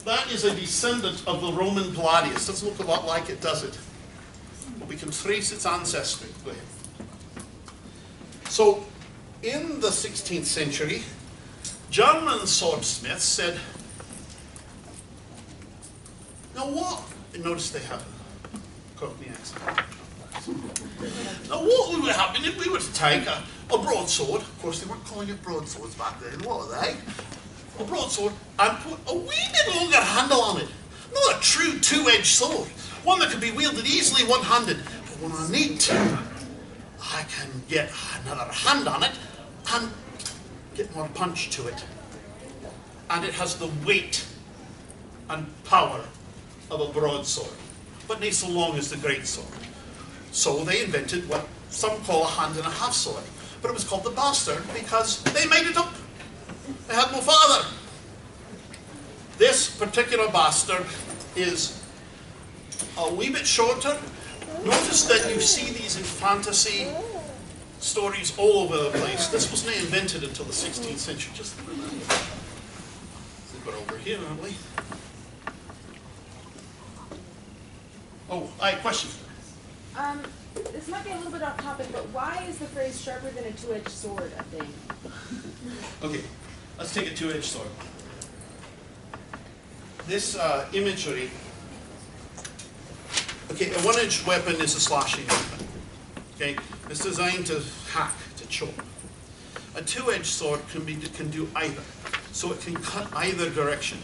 That is a descendant of the Roman Gladius. Doesn't look a lot like it, does it? But we can trace its ancestry. Go ahead. So, in the 16th century, German swordsmiths said, now what? And notice they have Cockney accent. Now what would happen if we were to take a broadsword, of course they weren't calling it broadswords back then, what were they? A broadsword, and put a wee bit longer handle on it. Not a true two-edged sword, one that can be wielded easily one-handed, but when I need to, I can get another hand on it and get more punch to it. And it has the weight and power of a broadsword, but not so long as the great sword. So they invented what some call a hand-and-a-half sword, but it was called the bastard because they made it up. They had no father. This particular bastard is a wee bit shorter. Notice that you see these in fantasy stories all over the place. This wasn't invented until the 16th century. Just remember. We've got over here, haven't we? Oh, question. This might be a little bit off topic, but why is the phrase sharper than a two-edged sword a thing? Okay, let's take a two-edged sword. This imagery, okay, a one-edged weapon is a slashing weapon. Okay, it's designed to hack, to chop. A two-edged sword can do either, so it can cut either direction,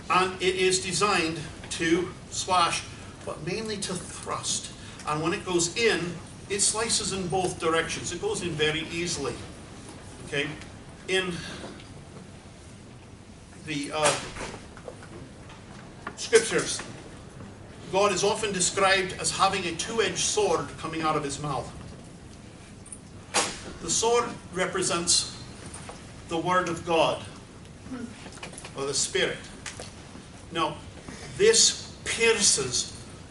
and it is designed to slash, but mainly to thrust. And when it goes in, it slices in both directions. It goes in very easily. Okay, in the scriptures, God is often described as having a two-edged sword coming out of his mouth. The sword represents the Word of God, or the Spirit. Now, this pierces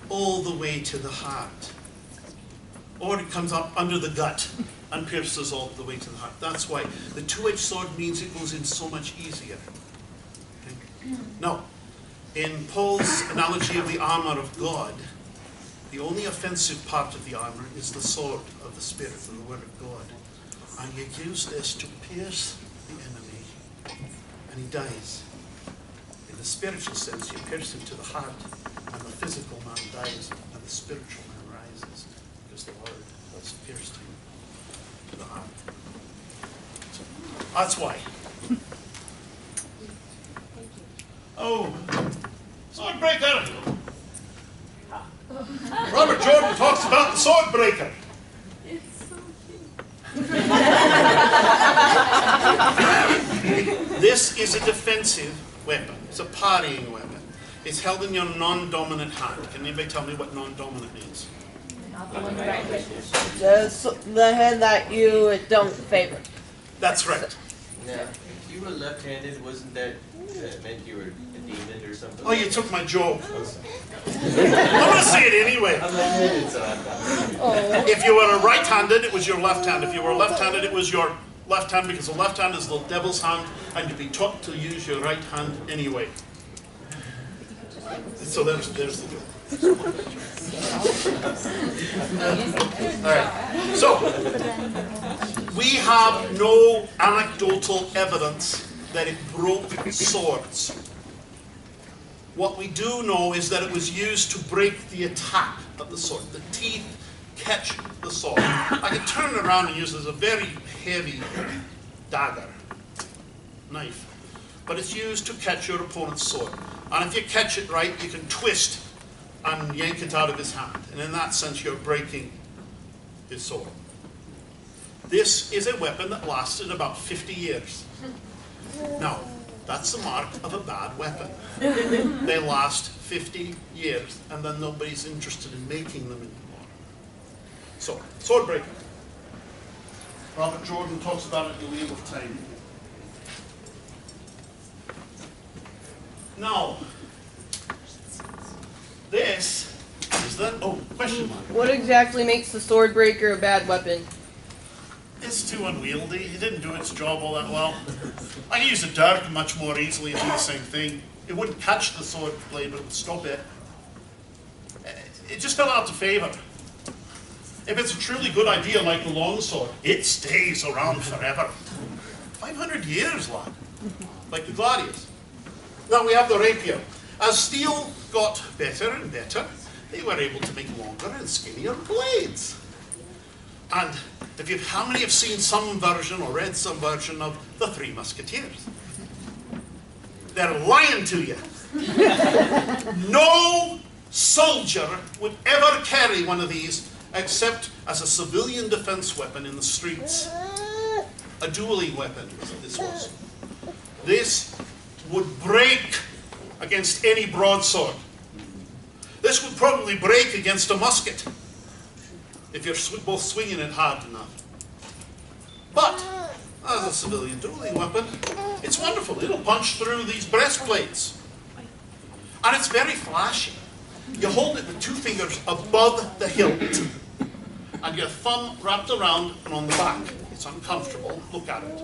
all the way to the heart. Or it comes up under the gut and pierces all the way to the heart. That's why the two-edged sword means it goes in so much easier. Okay? Now, in Paul's analogy of the armour of God, the only offensive part of the armour is the sword of the Spirit, of the Word of God. And you use this to pierce the enemy, and he dies. In the spiritual sense, you pierce him to the heart, and the physical man dies, and the spiritual man rises, because the Word has pierced him to the heart. So, that's why. Oh, sword breaker! Robert Jordan talks about the sword breaker. It's so cute. This is a defensive weapon. It's a parrying weapon. It's held in your non-dominant hand. Can anybody tell me what non-dominant means? The hand that you don't favor. That's right. Now, if you were left-handed, wasn't that meant you were a demon or something? Oh, you took my joke. I'm going to say it anyway. I'm left-handed, so I'm not. If you were a right-handed, it was your left hand. If you were left-handed, it was your left hand, because the left hand is the devil's hand, and you'd be taught to use your right hand anyway. So there's the joke. Alright, so we have no anecdotal evidence that it broke swords. What we do know is that it was used to break the attack of the sword. The teeth catch the sword. I can turn it around and use it as a very heavy dagger, knife, but it's used to catch your opponent's sword. And if you catch it right, you can twist and yank it out of his hand. And in that sense, you're breaking his sword. This is a weapon that lasted about 50 years. Now, that's the mark of a bad weapon. They last 50 years, and then nobody's interested in making them anymore. So, sword breaking. Robert Jordan talks about it in The Wheel of Time. Now, this is the, question mark. What exactly makes the sword breaker a bad weapon? It's too unwieldy. It didn't do its job all that well. I can use a dart much more easily and do the same thing. It wouldn't catch the sword blade, but it would stop it. It just fell out of favor. If it's a truly good idea like the longsword, it stays around forever. 500 years, lad. Like the Gladius. Now we have the rapier. As steel got better and better, they were able to make longer and skinnier blades. And how many have seen some version or read some version of The Three Musketeers? They're lying to you. No soldier would ever carry one of these except as a civilian defense weapon in the streets. A dueling weapon, this was. This would break against any broadsword. This would probably break against a musket if you're both swinging it hard enough. But as a civilian dueling weapon, it's wonderful. It'll punch through these breastplates. And it's very flashy. You hold it with two fingers above the hilt and your thumb wrapped around and on the back. It's uncomfortable. Look at it.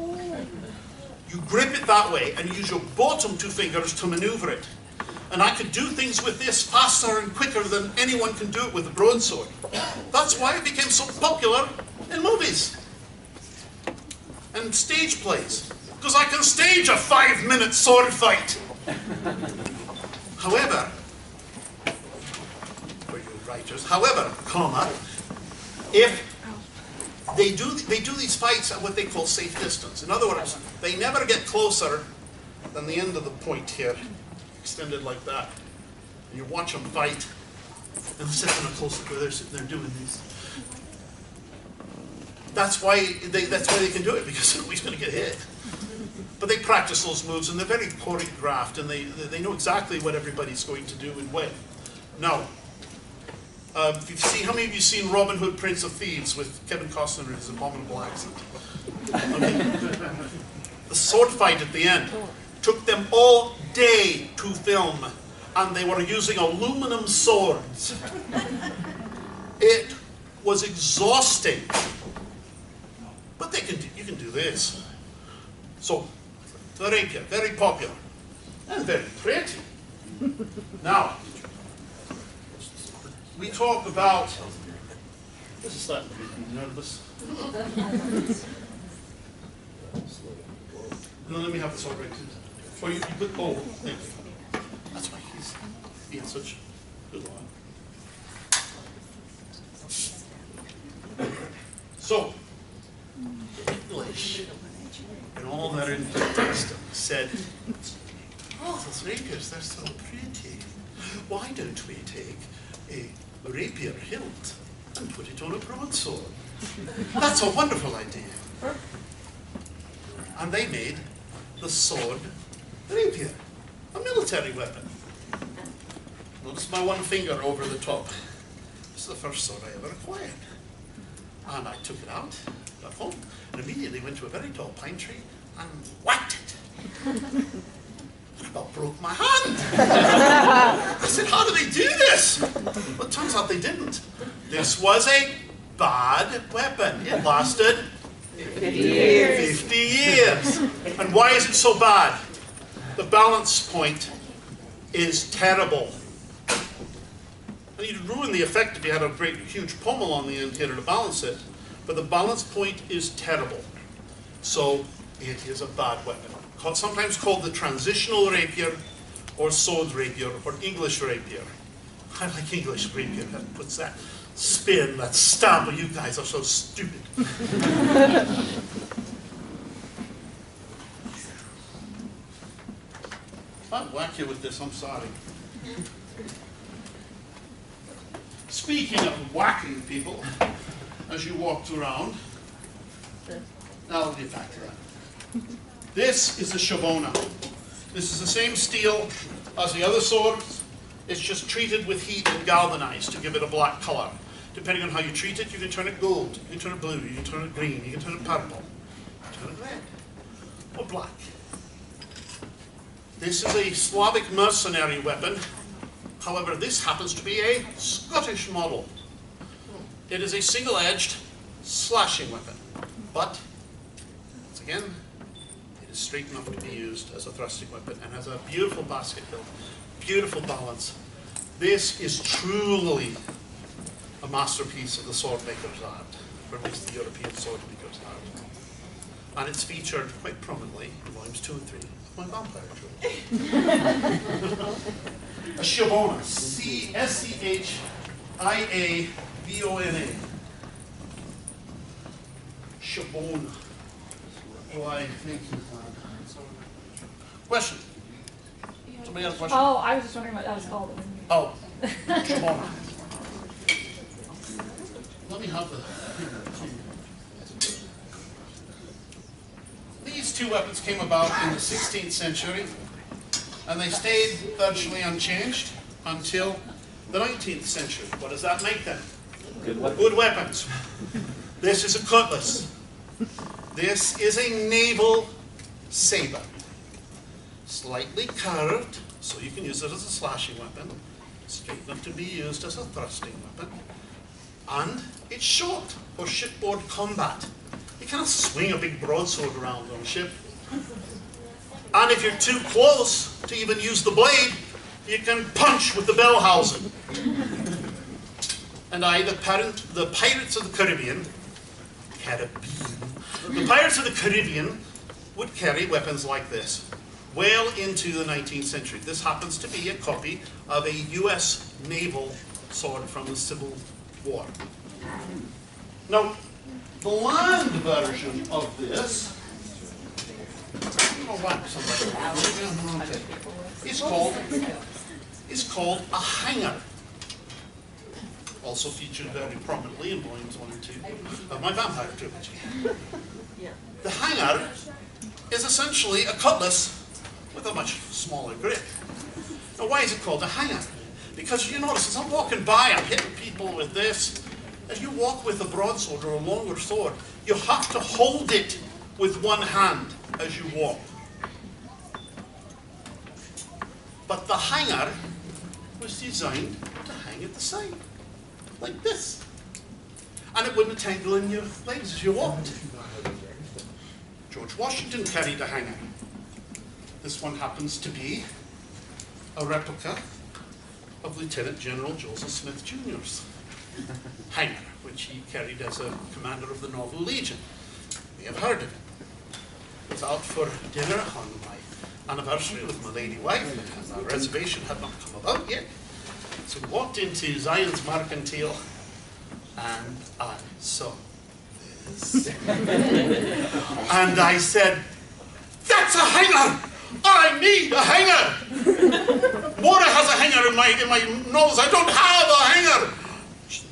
You grip it that way and use your bottom two fingers to maneuver it. And I could do things with this faster and quicker than anyone can do it with a broadsword. That's why it became so popular in movies and stage plays. Because I can stage a 5-minute sword fight. However, for you writers, if they do these fights at what they call safe distance. In other words, they never get closer than the end of the point here, extended like that. And you watch them fight, and sit in a close look where they're sitting there doing these. That's why they can do it, because they're always going to get hit. But they practice those moves, and they're very choreographed, and they know exactly what everybody's going to do and when. Now, if you've seen, how many of you have seen Robin Hood, Prince of Thieves with Kevin Costner and his abominable accent? Okay. The sword fight at the end took them all day to film, and they were using aluminum swords. It was exhausting. But you can do this. So, the rapier, very popular and very pretty. Now, we talk about. This is starting to make me nervous. No, let me have the sword right. Oh, you put. Oh, thank you. That's why he's being such a good one. So, English, and all their infant said, "Oh, those rapiers, they're so pretty. Why don't we take a rapier hilt and put it on a broadsword? That's a wonderful idea." And they made the sword rapier, a military weapon. Notice my one finger over the top. This is the first sword I ever acquired. And I took it out, got home, and immediately went to a very tall pine tree and whacked it. It about broke my hand. I said, how do they do this? Well, it turns out they didn't. This was a bad weapon. It lasted 50 years. 50 years. And why is it so bad? The balance point is terrible. And you'd ruin the effect if you had a great huge pommel on the end here to balance it. But the balance point is terrible. So it is a bad weapon. Sometimes called the transitional rapier, or sword rapier, or English rapier. I like English rapier. That puts that spin, that stamp. You guys are so stupid. I'll whack you with this, I'm sorry. Speaking of whacking people, as you walked around, I'll get back to that. This is a shavona. This is the same steel as the other swords. It's just treated with heat and galvanized to give it a black color. Depending on how you treat it, you can turn it gold, you can turn it blue, you can turn it green, you can turn it purple, you can turn it red, or black. This is a Slavic mercenary weapon. However, this happens to be a Scottish model. It is a single-edged slashing weapon, but, once again, it is straight enough to be used as a thrusting weapon and has a beautiful basket hilt, beautiful balance. This is truly a masterpiece of the sword maker's art, or at least the European sword maker's art. And it's featured quite prominently in volumes 2 and 3 of my vampire trilogy. A shavona, C-S-C-H-I-A-V-O-N-A. Shavona. Why, thank you. Question? Somebody else question? Oh, I was just wondering what that was called. Oh, shavona. Let me have the... These two weapons came about in the 16th century, and they stayed virtually unchanged until the 19th century. What does that make them? Good weapons. This is a cutlass. This is a naval saber. Slightly curved, so you can use it as a slashing weapon. Straight enough to be used as a thrusting weapon. And it's short for shipboard combat. You can't swing a big broadsword around on a ship. And if you're too close to even use the blade, you can punch with the bell housing. And the Pirates of the Caribbean would carry weapons like this well into the 19th century. This happens to be a copy of a US naval sword from the Civil War. Now, the land version of this is called a hanger. Also featured very prominently in volumes 1 and 2 of my vampire trilogy. The hanger is essentially a cutlass with a much smaller grip. Now, why is it called a hanger? Because you notice, as I'm walking by, I'm hitting people with this. As you walk with a broadsword or a longer sword, you have to hold it with one hand as you walk. But the hanger was designed to hang at the side, like this. And it wouldn't tangle in your legs as you walked. George Washington carried a hanger. This one happens to be a replica of Lieutenant General Joseph Smith Jr.'s hanger, which he carried as a commander of the Naval Legion. You may have heard of it. I was out for dinner on my anniversary with my lady wife, and our reservation had not come about yet. So we walked into Zion's Mercantile, and I saw this. And I said, "That's a hanger! I need a hanger! Mora has a hanger in my nose. I don't have a hanger!"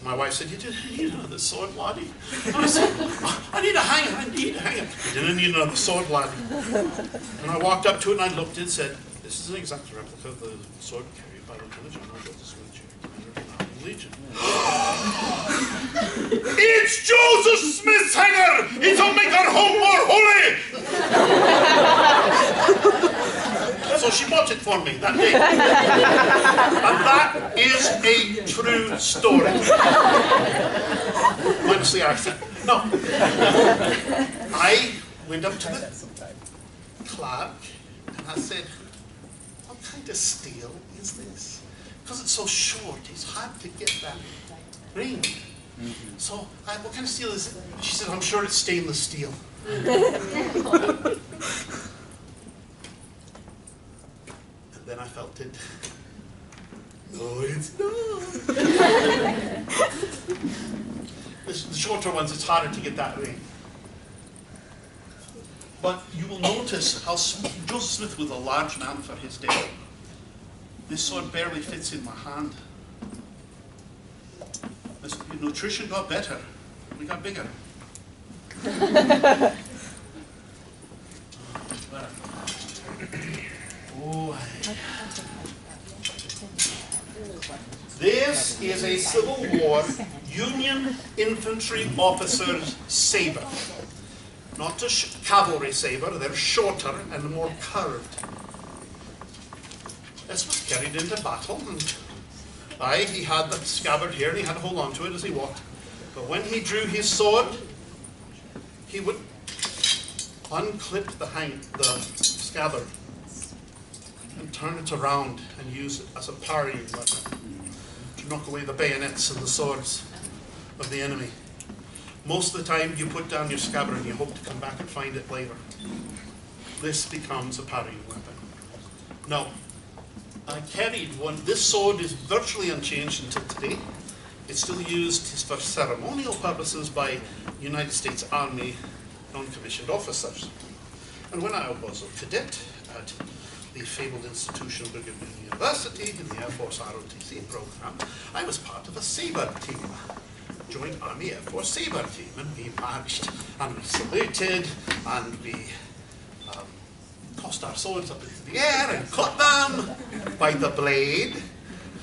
My wife said, you didn't need another sword, laddie. And I said, I need a hanger, I need a hanger. You didn't need another sword, laddie. And I walked up to it and I looked at it and said, this is an exact replica of the sword carried by Lieutenant General Joseph Smith, Commander of the Mountain Legion. It's Joseph Smith's hanger! It'll make our home more holy! So she bought it for me that day. And that is a true story. Minus the accent. No. I went up to the clerk and I said, what kind of steel is this? Because it's so short, it's hard to get that ring. So, what kind of steel is it? She said, I'm sure it's stainless steel. Then I felt it. No, it's not. The shorter ones, it's harder to get that ring. But you will notice how Joseph Smith was a large man for his day. This sword barely fits in my hand. As nutrition got better, we got bigger. Oh, this is a Civil War Union infantry officer's saber. Not a cavalry saber, they're shorter and more curved. This was carried into battle, and he had the scabbard here and he had to hold on to it as he walked. But when he drew his sword, he would unclip the scabbard and turn it around and use it as a parrying weapon to knock away the bayonets and the swords of the enemy. Most of the time you put down your scabbard and you hope to come back and find it later. This becomes a parrying weapon. Now, I carried one. This sword is virtually unchanged until today. It's still used for ceremonial purposes by United States Army non-commissioned officers. And when I was a cadet at the fabled institution of Brigham Young University in the Air Force ROTC program, I was part of a saber team, Joint Army Air Force saber team, and we marched and we saluted and we tossed our swords up into the air and cut them by the blade.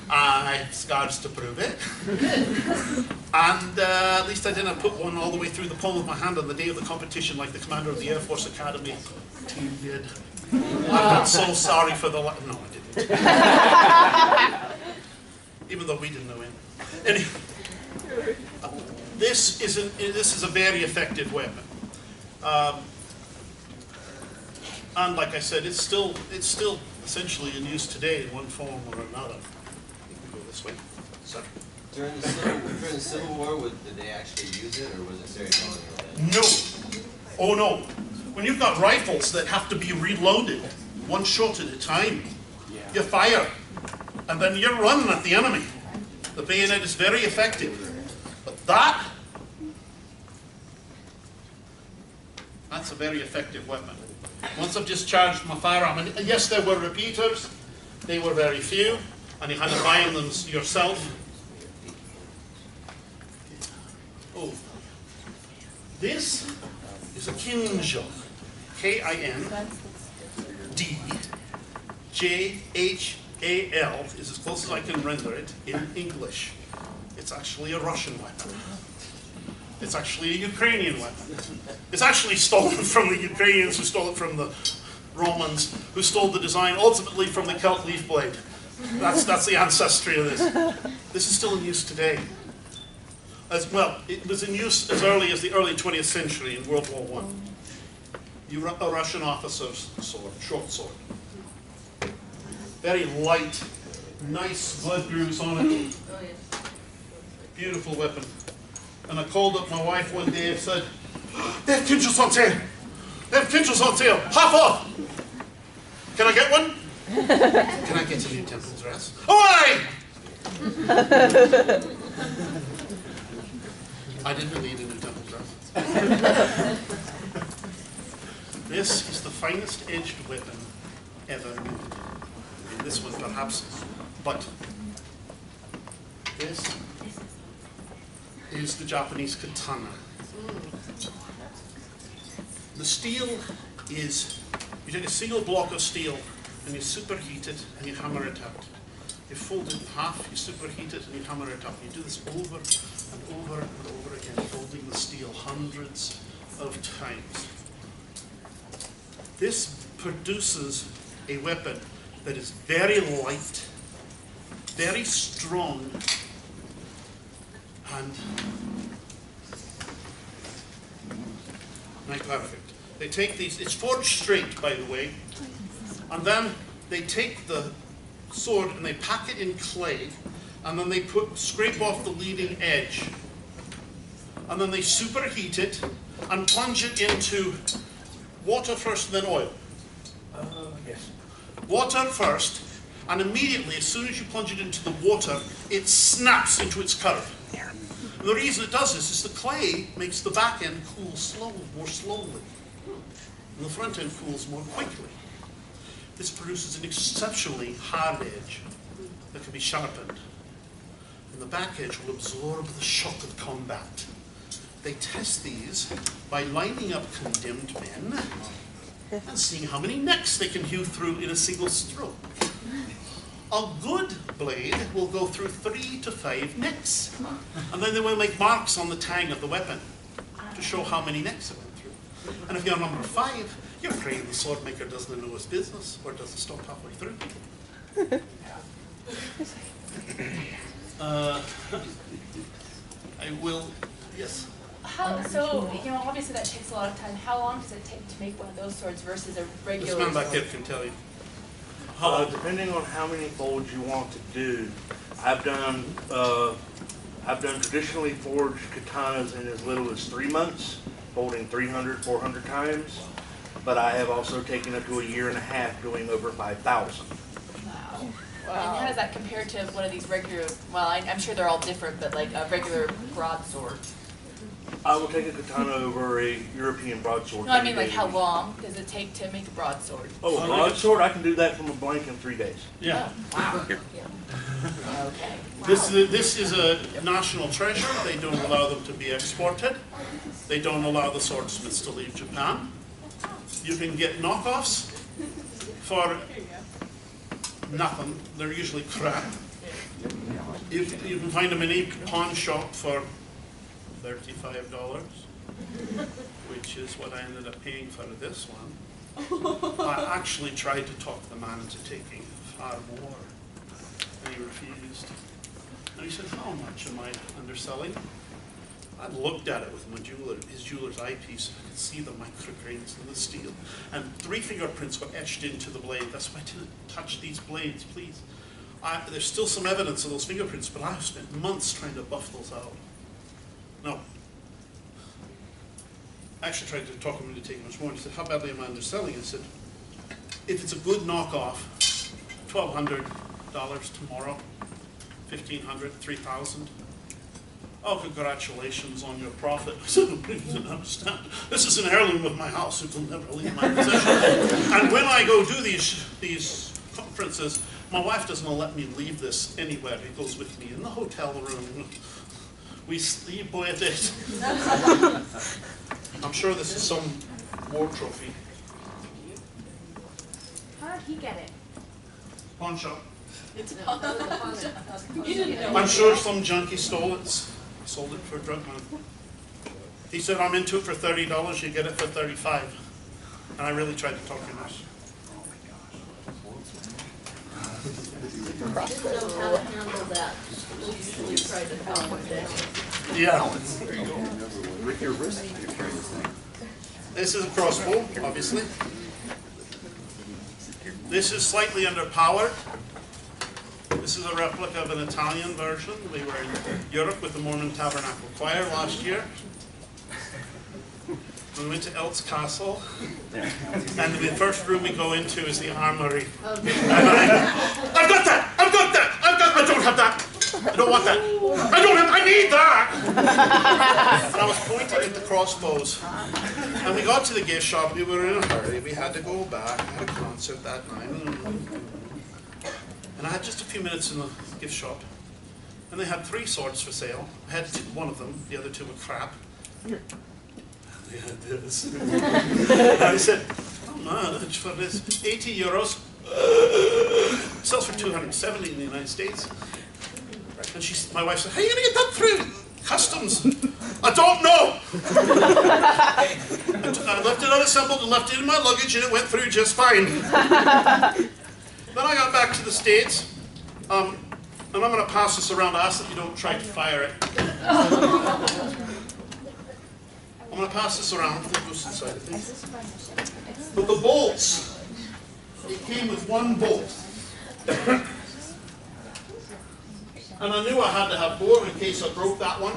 I had scars to prove it. And at least I didn't put one all the way through the palm of my hand on the day of the competition like the commander of the Air Force Academy team did. I'm not so sorry for the... No, I didn't. Even though we didn't know him. Anyway, this is a very effective weapon. And like I said, it's still essentially in use today in one form or another. This way. Sorry. During the Civil War, did they actually use it, or was it ceremonial? No. Oh no. When you've got rifles that have to be reloaded, one shot at a time, you fire, and then you're running at the enemy. The bayonet is very effective. But that's a very effective weapon. Once I've discharged my firearm, and yes, there were repeaters, they were very few, and you had to buy them yourself. Oh, this is a Kinjal, Kindjal, is as close as I can render it in English. It's actually a Russian weapon. It's actually a Ukrainian weapon. It's actually stolen from the Ukrainians who stole it from the Romans, who stole the design ultimately from the Celt leaf blade. That's the ancestry of this. This is still in use today. As well, it was in use as early as the early 20th century in World War I. A Russian officer's sword, short sword. Very light, nice blood grooves on it. Beautiful weapon. And I called up my wife one day and said, they have Kinjals on sale! They have Kinjals on sale! Half off! Can I get one? Can I get a new temple dress? Oh, aye! I didn't need a new temple dress. This is the finest edged weapon ever made. This one perhaps, but this is the Japanese katana. The steel is, you take a single block of steel and you superheat it and you hammer it out. You fold it in half, you superheat it and you hammer it up. You do this over and over and over again, folding the steel hundreds of times. This produces a weapon that is very light, very strong, and perfect. They take these, it's forged straight, by the way, and then they take the sword and they pack it in clay, and then they scrape off the leading edge, and then they superheat it and plunge it into water first and then oil. Yes. Water first, and immediately, as soon as you plunge it into the water, it snaps into its curve. And the reason it does this is the clay makes the back end cool more slowly. And the front end cools more quickly. This produces an exceptionally hard edge that can be sharpened. And the back edge will absorb the shock of combat. They test these by lining up condemned men and seeing how many necks they can hew through in a single stroke. A good blade will go through 3 to 5 necks. And then they will make marks on the tang of the weapon to show how many necks it went through. And if you're number 5, you're afraid the sword maker doesn't know his business or doesn't stop halfway through. I will, yes? So, obviously that takes a lot of time. How long does it take to make one of those swords versus a regular This man back sword? there can tell you. Depending on how many folds you want to do, I've done traditionally forged katanas in as little as 3 months, folding 300, 400 times. But I have also taken it to a year and a half, doing over 5,000. Wow. And how does that compare to one of these regular, well, I'm sure they're all different, but like a regular broadsword? I will take a katana over a European broadsword. No, I mean like how long does it take to make a broadsword? Oh, a broadsword, I can do that from a blank in 3 days. Yeah. Oh, wow. Yeah. Okay. This is a national treasure. They don't allow them to be exported. They don't allow the swordsmiths to leave Japan. You can get knockoffs for nothing. They're usually crap. You can find them in any pawn shop for $35, which is what I ended up paying for this one. I actually tried to talk the man into taking far more, and he refused. And he said, "How much am I underselling?" I looked at it with my jeweler, his jeweler's eyepiece, and I could see the micrograins in the steel. And 3 fingerprints were etched into the blade. That's why I didn't touch these blades, please. There's still some evidence of those fingerprints, but I've spent months trying to buff those out. No. I actually tried to talk him into taking much more. He said, "How badly am I underselling?" I said, "If it's a good knockoff, $1,200 tomorrow, $1,500, $3,000. Oh, congratulations on your profit." I said, "You didn't understand. This is an heirloom of my house. It will never leave my possession. And when I go do these conferences, my wife doesn't let me leave this anywhere. It goes with me in the hotel room. We sleep with it." I'm sure this is some war trophy. How did he get it? Pawn shop. You didn't know. I'm sure some junkie stole it. Sold it for drug money. He said, "I'm into it for $30, you get it for $35. And I really tried to talk him out. Yeah. This is a crossbow, obviously. This is slightly underpowered. This is a replica of an Italian version. We were in Europe with the Mormon Tabernacle Choir last year. We went to Elt's Castle, and the first room we go into is the armory. And I've got that! I don't have that! I don't want that! I need that! And I was pointing at the crossbows. And we got to the gift shop, we were in a hurry, we had to go back, I had a concert that night. And I had just a few minutes in the gift shop. And they had 3 swords for sale. I had one of them, the other 2 were crap. They had this. And I said, how much for this? 80 euros. Sells for 270 in the United States. And my wife said, how are you going to get that through customs? I don't know. I left it unassembled and left it in my luggage, and it went through just fine. Then I got back to the States, and I'm going to pass this around. I ask that you don't try to fire it. I'm going to pass this around. It goes inside of things. But the bolts, it came with 1 bolt. And I knew I had to have more in case I broke that one.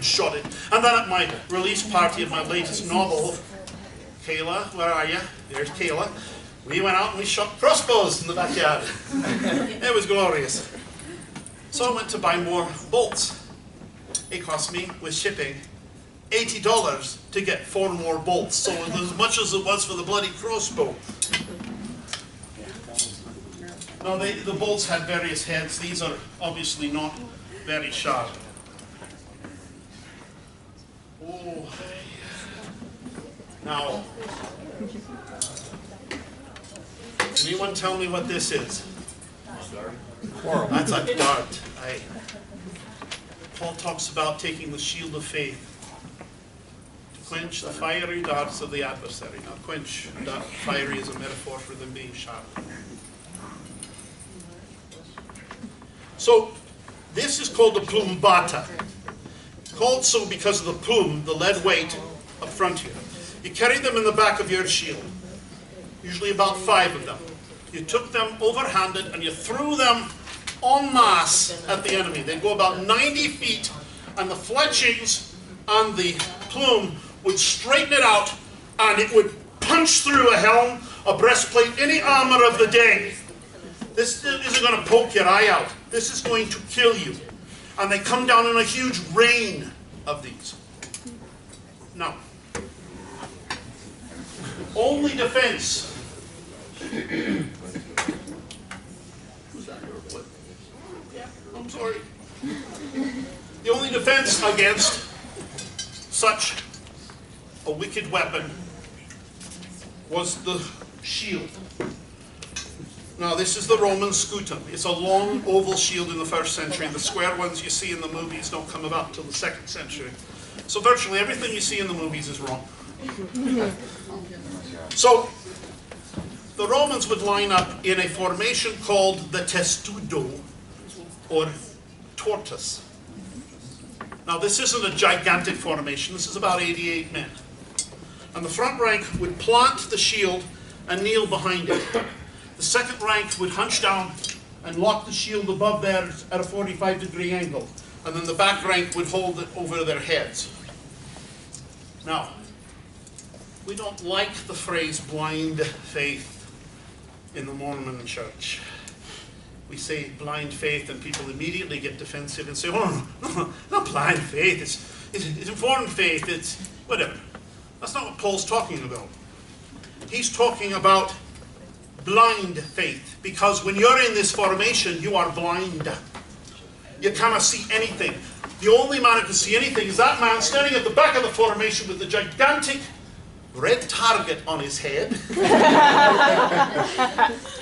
Shot it. And then at my release party of my latest novel, Kayla, where are you? There's Kayla. We went out and we shot crossbows in the backyard. It was glorious. So I went to buy more bolts. It cost me, with shipping, $80 to get 4 more bolts. So as much as it was for the bloody crossbow. Now the bolts had various heads. These are obviously not very sharp. Oh. Now, can anyone tell me what this is? That's a dart. Paul talks about taking the shield of faith to quench the fiery darts of the adversary. Now, quench, fiery is a metaphor for them being sharp. So, this is called the plumbata. Called so because of the plume, the lead weight up front here. You carry them in the back of your shield, usually about 5 of them. You took them overhanded and you threw them en masse at the enemy. They'd go about 90 feet, and the fletchings on the plume would straighten it out, and it would punch through a helm, a breastplate, any armor of the day. This isn't going to poke your eye out. This is going to kill you. And they come down in a huge rain of these. Now, only defense. Who's that? What? Yeah, I'm sorry. The only defense against such a wicked weapon was the shield. Now, this is the Roman scutum. It's a long oval shield in the 1st century. The square ones you see in the movies don't come about till the 2nd century. So virtually everything you see in the movies is wrong. So the Romans would line up in a formation called the testudo, or tortoise. Now, this isn't a gigantic formation. This is about 88 men. And the front rank would plant the shield and kneel behind it. The second rank would hunch down and lock the shield above theirs at a 45-degree angle. And then the back rank would hold it over their heads. Now, we don't like the phrase blind faith in the Mormon church. We say blind faith and people immediately get defensive and say, oh, no, not blind faith, it's informed faith, it's whatever. That's not what Paul's talking about. He's talking about blind faith, because when you're in this formation, you are blind. You cannot see anything. The only man who can see anything is that man standing at the back of the formation with the gigantic red target on his head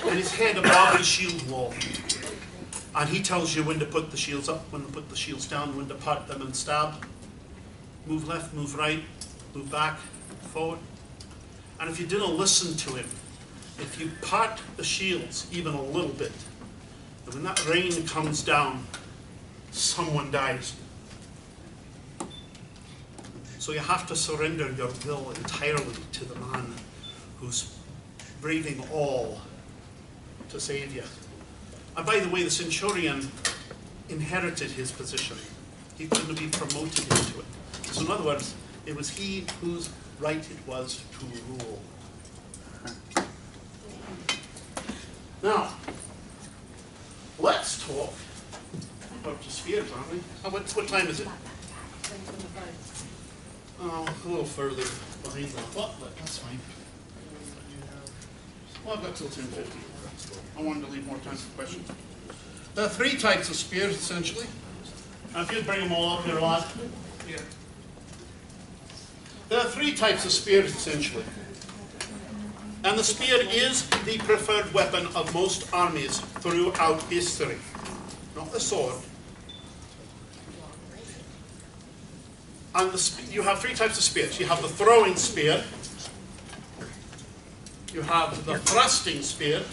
and his head above the shield wall. And he tells you when to put the shields up, when to put the shields down, when to part them and stab. Move left, move right, move back, forward. And if you didn't listen to him, if you part the shields even a little bit, and when that rain comes down, someone dies. So you have to surrender your will entirely to the man who's braving all to save you. And by the way, the centurion inherited his position. He couldn't be promoted into it. So in other words, it was he whose right it was to rule. Now, let's talk about the spears, aren't we? What time is it? Oh, a little further behind that, but that's fine. Well, I've got till 10:50. I wanted to leave more time for questions. There are three types of spears, essentially. And if you bring them all up here, lad. Here. There are three types of spears, essentially. And the spear is the preferred weapon of most armies throughout history. Not the sword. And you have three types of spears. You have the throwing spear. You have the thrusting spear.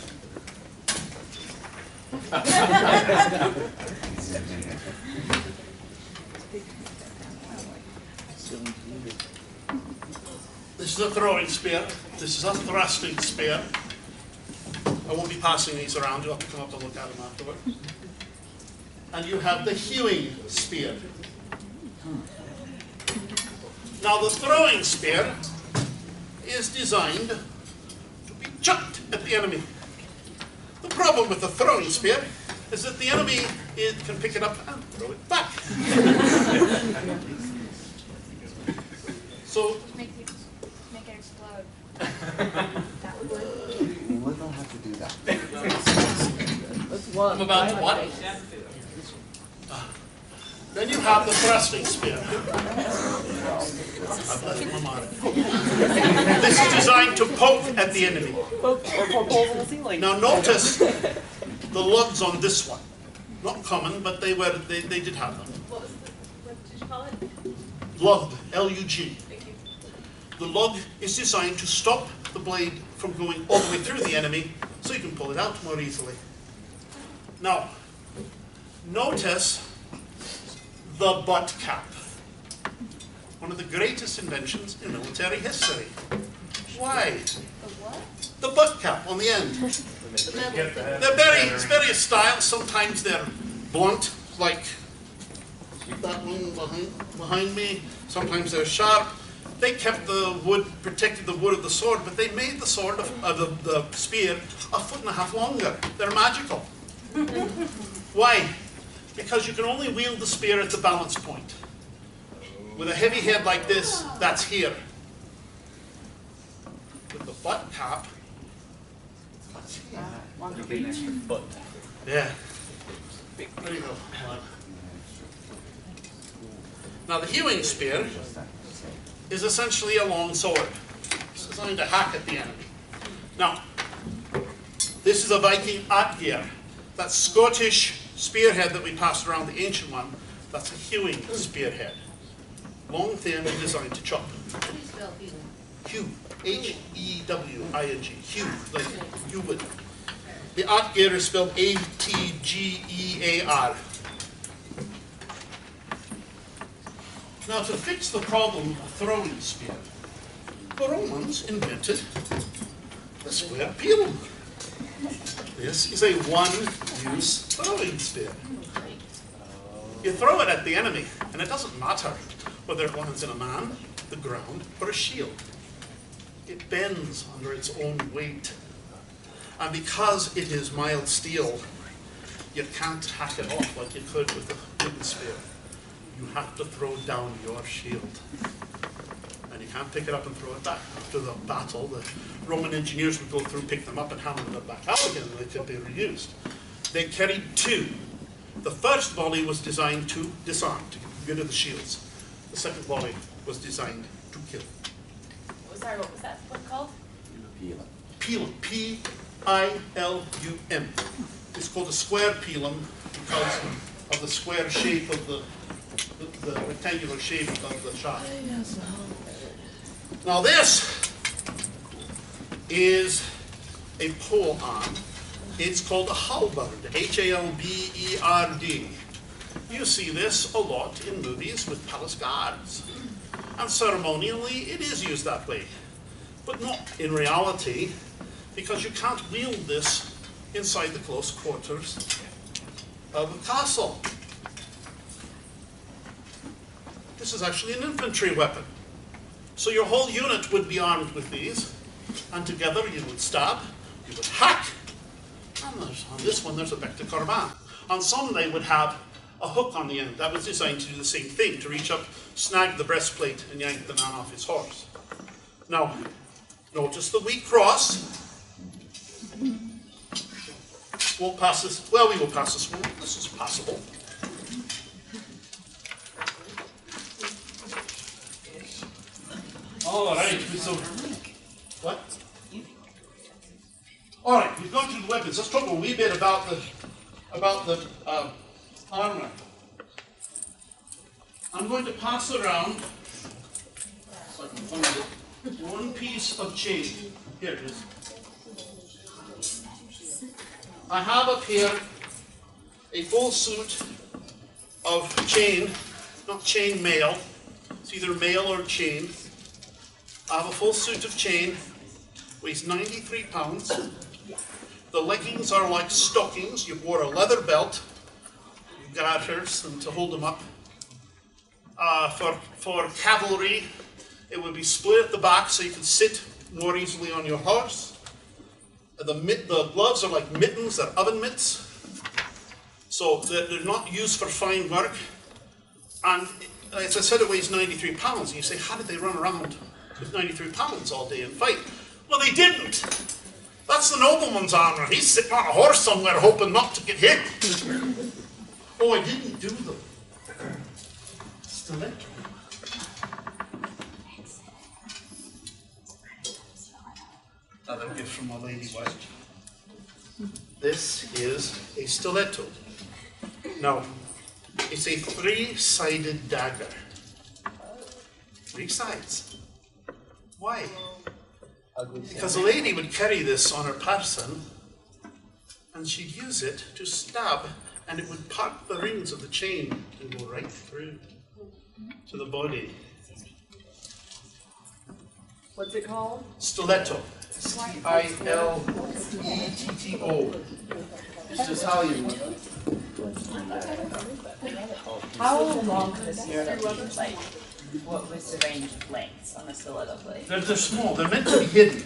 This is a throwing spear. This is a thrusting spear. I won't be passing these around. You'll have to come up and look at them afterward. And you have the hewing spear. Now the throwing spear is designed to be chucked at the enemy. The problem with the throwing spear is that the enemy can pick it up and throw it back. So Make it explode. That would work. We don't have to do that. I'm about to what? then you have the thrusting spear. I've left my mark. This is designed to poke at the enemy. Now notice the lugs on this one. Not common, but they did have them. What did you call it? Lug, L-U-G. Thank you. The lug is designed to stop the blade from going all the way through the enemy, so you can pull it out more easily. Now, notice the butt cap. One of the greatest inventions in military history. Why? The what? The butt cap on the end. It's various styles. Sometimes they're blunt, like that one behind me. Sometimes they're sharp. They kept the wood, protected the wood of the sword, but they made the sword of the spear 1.5 feet longer. They're magical. Why? Because you can only wield the spear at the balance point. With a heavy head like this, that's here. With the butt cap, that's here. You get an extra foot. Yeah. There you go. Now the hewing spear is essentially a long sword. It's designed to hack at the enemy. Now, this is a Viking Twoedged. That Scottish spearhead that we passed around, the ancient one, that's a hewing spearhead. Long, thin, designed to chop. Hew. H-E-W-I-N-G. Hew. Like you would. The Twoedged is spelled A-T-G-E-A-R. Now, to fix the problem of throwing spear, the Romans invented the square pilum. This is a one-use throwing spear. You throw it at the enemy, and it doesn't matter whether it lands in a man, the ground, or a shield. It bends under its own weight. And because it is mild steel, you can't hack it off like you could with a wooden spear. You have to throw down your shield. And you can't pick it up and throw it back. After the battle, the Roman engineers would go through, pick them up, and hammer them back out again, and they could be reused. They carried two. The first volley was designed to disarm, to get rid of the shields. The second volley was designed to kill. What was that one called? Pilum. P-I-L-U-M. It's called a square pilum because of the square shape of the rectangular shape of the shaft. Now this is a pole arm. It's called a halberd, H-A-L-B-E-R-D. You see this a lot in movies with palace guards. And ceremonially, it is used that way. But not in reality, because you can't wield this inside the close quarters of a castle. This is actually an infantry weapon. So your whole unit would be armed with these, and together you would stab, you would hack, and on this one there's a bec de corban. On some they would have a hook on the end. That was designed to do the same thing, to reach up, snag the breastplate, and yank the man off his horse. Now, notice the weak cross. Won't pass this, well, we will pass this one. this is possible. All right, so what? All right, we've gone through the weapons. Let's talk a wee bit about the armor. I'm going to pass around, so I can find it, one piece of chain. Here it is. I have up here a full suit of chain, not chain mail. It's either mail or chain. I have a full suit of chain, weighs 93 pounds. The leggings are like stockings. You wore a leather belt, garters, and to hold them up. For cavalry, it would be split at the back so you could sit more easily on your horse. The gloves are like mittens, they're oven mitts. So they're not used for fine work. And as I said, it weighs 93 pounds. And you say, how did they run around with 93 pounds all day and fight? Well, they didn't. That's the nobleman's armor. He's sitting on a horse somewhere hoping not to get hit. Oh, I didn't do them. Stiletto. Another gift from my lady wife. This is a stiletto. Now, it's a three-sided dagger. 3 sides. Why? Because a lady would carry this on her person, and she'd use it to stab, and it would part the rings of the chain and go right through to the body. What's it called? Stiletto. Stiletto. It's just how you How long does your like? What was the range of lengths on a stiletto blade? They're small. They're meant to be hidden.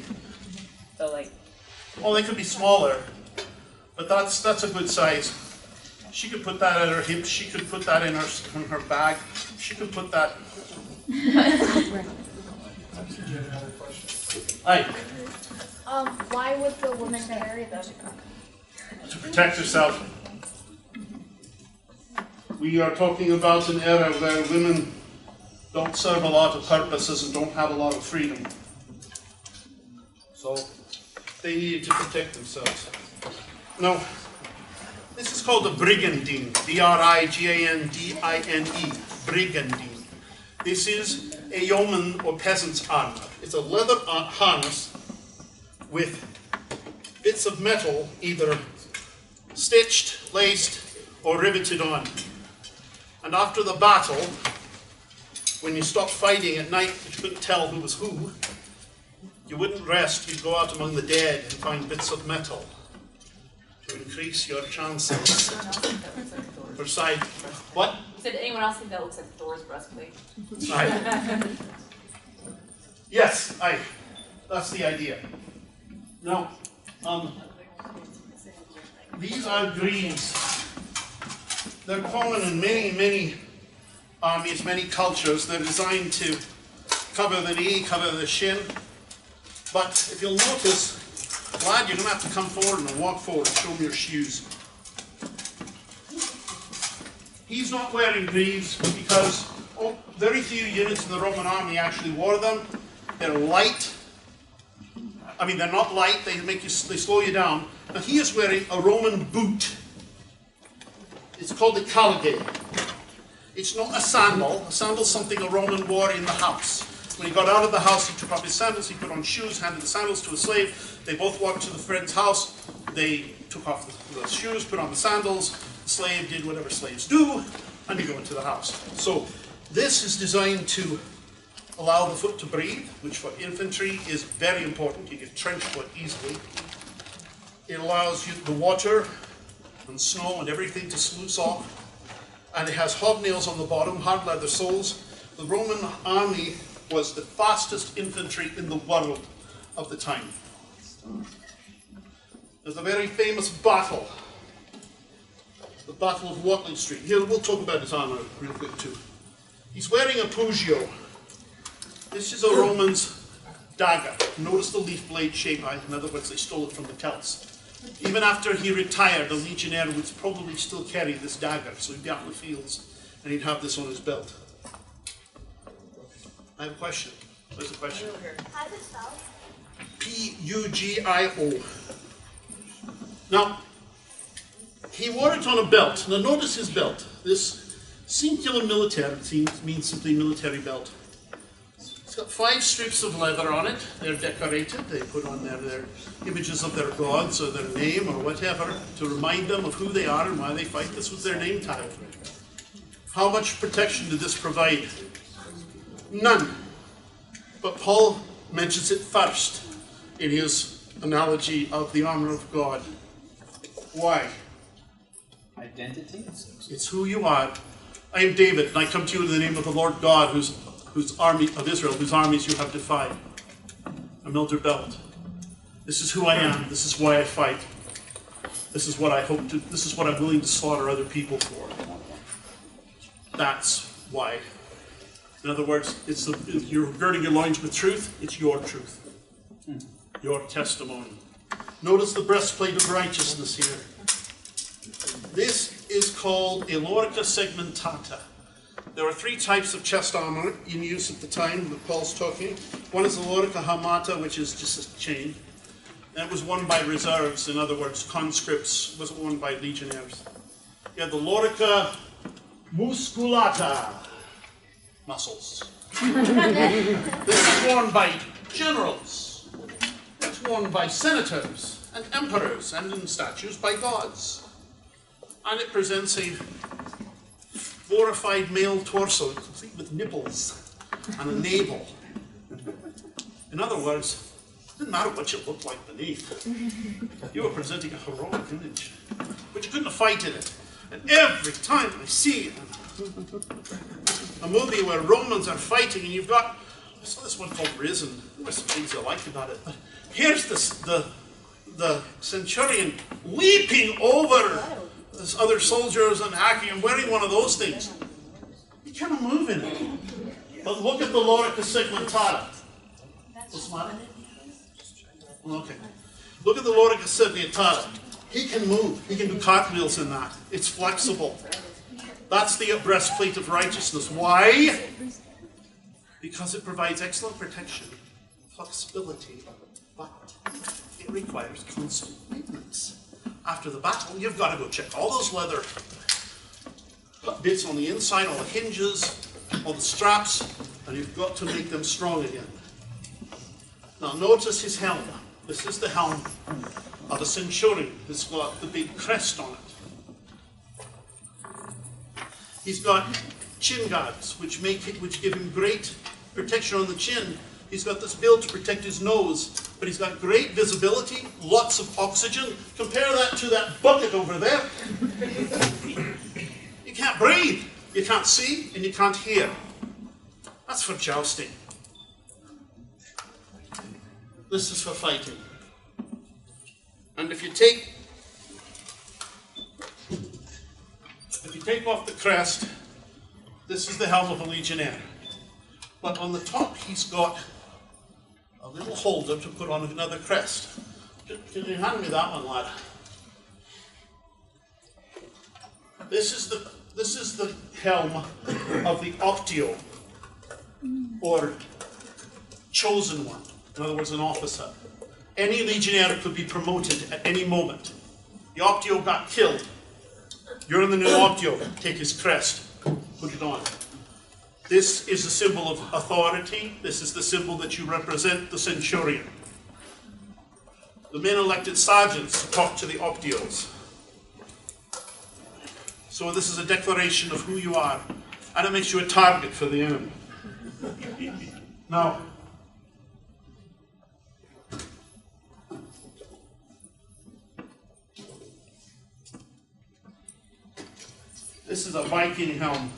So like. Oh, they could be smaller, but that's a good size. She could put that at her hips. She could put that in her bag. She could put that. Aye. Why would the woman carry them? To protect herself. We are talking about an era where women don't serve a lot of purposes and don't have a lot of freedom. So they needed to protect themselves. Now, this is called a brigandine, B-R-I-G-A-N-D-I-N-E, brigandine. This is a yeoman or peasant's armor. It's a leather harness with bits of metal either stitched, laced, or riveted on. And after the battle, when you stopped fighting at night, you couldn't tell who was who, you wouldn't rest, you'd go out among the dead and find bits of metal to increase your chances for side. What? Did anyone else think that looks like Thor's breastplate? Aye. Yes, aye. That's the idea. Now, these are greaves. They're common in many, many armies, many cultures. They're designed to cover the knee, cover the shin. But if you'll notice, lad, you're going to have to come forward and walk forward and show me your shoes. He's not wearing greaves because very few units in the Roman army actually wore them. They're light. I mean, they're not light. They slow you down. But he is wearing a Roman boot. It's called the caligate. It's not a sandal. A sandal is something a Roman wore in the house. When he got out of the house, he took off his sandals, he put on shoes, handed the sandals to a slave. They both walked to the friend's house. They took off the shoes, put on the sandals. The slave did whatever slaves do, and they go into the house. So this is designed to allow the foot to breathe, which for infantry is very important. You get trench foot easily. It allows you the water and snow and everything to sluice off. And it has hobnails on the bottom, hard leather soles. The Roman army was the fastest infantry in the world of the time. There's a very famous battle, the Battle of Watling Street. Here, we'll talk about his armor real quick too. He's wearing a Pugio. This is a Roman's dagger. Notice the leaf blade shape. In other words, they stole it from the Celts. Even after he retired, the legionnaire would probably still carry this dagger, so he'd be out in the fields and he'd have this on his belt. I have a question. What's the question? How does it spell? P-U-G-I-O. Now, he wore it on a belt. Now notice his belt. This singular militaire means simply military belt. It's got 5 strips of leather on it. They're decorated. They put on their images of their gods or their name or whatever to remind them of who they are and why they fight. This was their name tag. How much protection did this provide? None. But Paul mentions it first in his analogy of the armor of God. Why? Identity? It's who you are. I am David, and I come to you in the name of the Lord God, whose army of Israel, whose armies you have defied. A milder belt. This is who I am. This is why I fight. This is what I hope to. This is what I'm willing to slaughter other people for. That's why. In other words, you're girding your loins with truth. It's your truth, your testimony. Notice the breastplate of righteousness here. This is called a lorica segmentata. There were 3 types of chest armor in use at the time that Paul's talking. One is the lorica hamata, which is just a chain. And it was worn by reserves, in other words, conscripts, wasn't worn by legionnaires. You had the lorica musculata, muscles. This is worn by generals. It's worn by senators and emperors, and in statues by gods. And it presents a glorified male torso, complete with nipples and a navel. In other words, it didn't matter what you looked like beneath. You were presenting a heroic image, but you couldn't fight in it. And every time I see a movie where Romans are fighting, and I saw this one called Risen. There were some things I liked about it, but here's the centurion leaping over his other soldiers and hacking and wearing one of those things. You can't move in it. But look at the lorica segmentata. What's the matter? Okay. Look at the lorica segmentata. He can move. He can do cartwheels in that. It's flexible. That's the breastplate of righteousness. Why? Because it provides excellent protection, flexibility, but it requires constant maintenance. After the battle, you've got to go check all those leather bits on the inside, all the hinges, all the straps, and you've got to make them strong again. Now notice his helm. This is the helm of a centurion. It's got the big crest on it. He's got chin guards, which give him great protection on the chin. He's got this build to protect his nose, but he's got great visibility, lots of oxygen. Compare that to that bucket over there. You can't breathe, you can't see, and you can't hear. That's for jousting. This is for fighting. And if you take off the crest, this is the helm of a legionnaire. But on the top, he's got a little holder to put on another crest. Can you hand me that one, lad? This is the helm of the optio, or chosen one. In other words, an officer. Any legionnaire could be promoted at any moment. The optio got killed. You're in the new optio. Take his crest. Put it on. This is a symbol of authority. This is the symbol that you represent the centurion. The men elected sergeants talk to the optios. So this is a declaration of who you are, and it makes you a target for the enemy. Now, this is a Viking helm.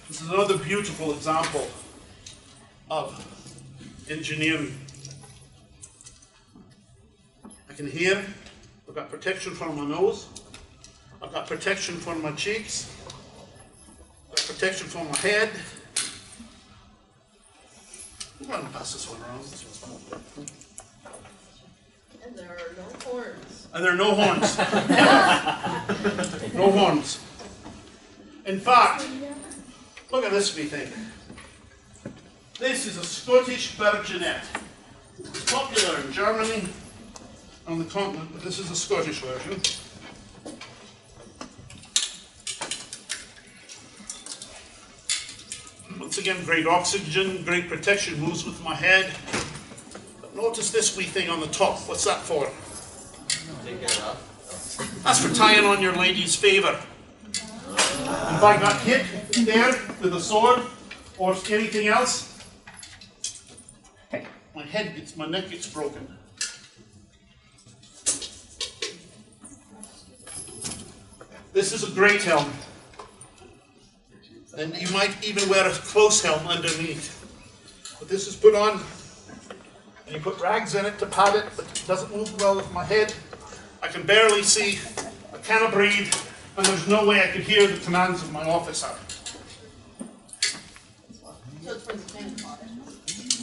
This is another beautiful example of engineering. I can hear. I've got protection from my nose. I've got protection from my cheeks. I've got protection from my head. I'm going to pass this one around. And there are no horns. And there are no horns. No horns. In fact, look at this wee thing. This is a Scottish Bergenet. It's popular in Germany, on the continent, but this is a Scottish version. Once again, great oxygen, great protection, moves with my head. But notice this wee thing on the top. What's that for? Take it off. That's for tying on your lady's favour. If I got hit there with a sword or anything else, my neck gets broken. This is a great helm. And you might even wear a close helm underneath. But this is put on, and you put rags in it to pad it, but it doesn't move well with my head. I can barely see, I cannot breathe, and there's no way I could hear the commands of my officer. So it's for the family.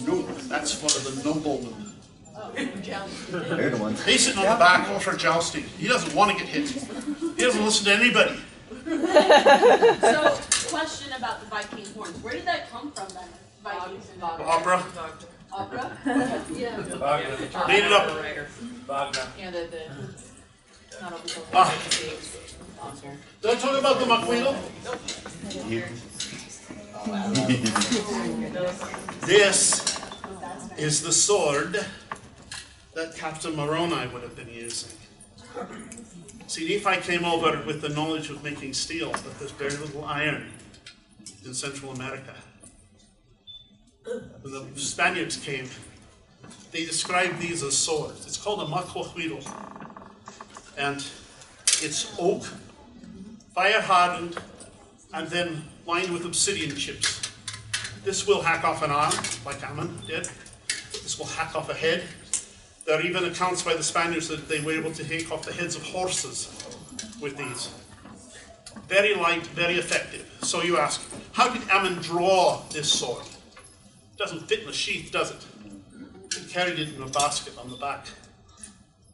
No, that's for the nobleman. Oh, jousting. They're the ones. He's sitting on the back for jousting. He doesn't want to get hit. He doesn't listen to anybody. So, question about the Viking horns. Where did that come from then? Vikings and Opera. opera? Yeah. Made it up. Yeah, the not over the Ah. Did I talk about the Maquilo? This is the sword that Captain Moroni would have been using. See, Nephi came over with the knowledge of making steel, but there's very little iron in Central America. When the Spaniards came, they described these as swords. It's called a macuahuiro. And it's oak, fire hardened, and then lined with obsidian chips. This will hack off an arm, like Ammon did. This will hack off a head. There are even accounts by the Spaniards that they were able to hack off the heads of horses with these. Very light, very effective. So you ask, how did Ammon draw this sword? It doesn't fit in a sheath, does it? He carried it in a basket on the back.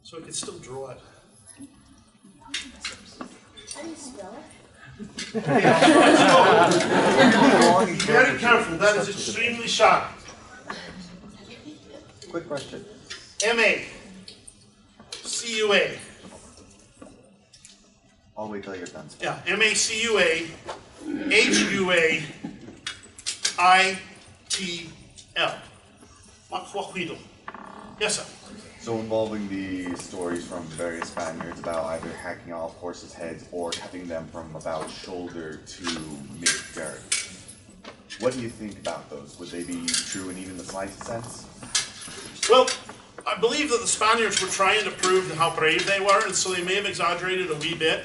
So he could still draw it. How do you spell it? Very careful, that is extremely sharp. Quick question. M-A-C-U-A. I'll wait till you're done. Yeah, M-A-C-U-A-H-U-A-I-T-L. Macuahuilo. Yes, sir. So involving the stories from various Spaniards about either hacking off horses' heads or cutting them from about shoulder to mid-girth. What do you think about those? Would they be true in even the slightest sense? Well, I believe that the Spaniards were trying to prove how brave they were, and so they may have exaggerated a wee bit.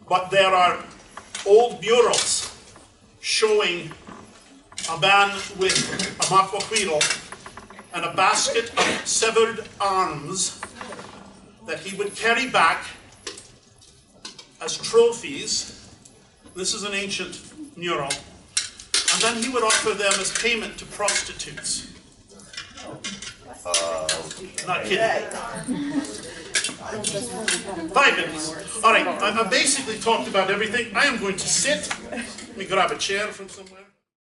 But there are old murals showing a man with a macuahuilo and a basket of severed arms that he would carry back as trophies. This is an ancient mural. And then he would offer them as payment to prostitutes. Not kidding. 5 minutes. All right, I've basically talked about everything. I am going to sit. Let me grab a chair from somewhere.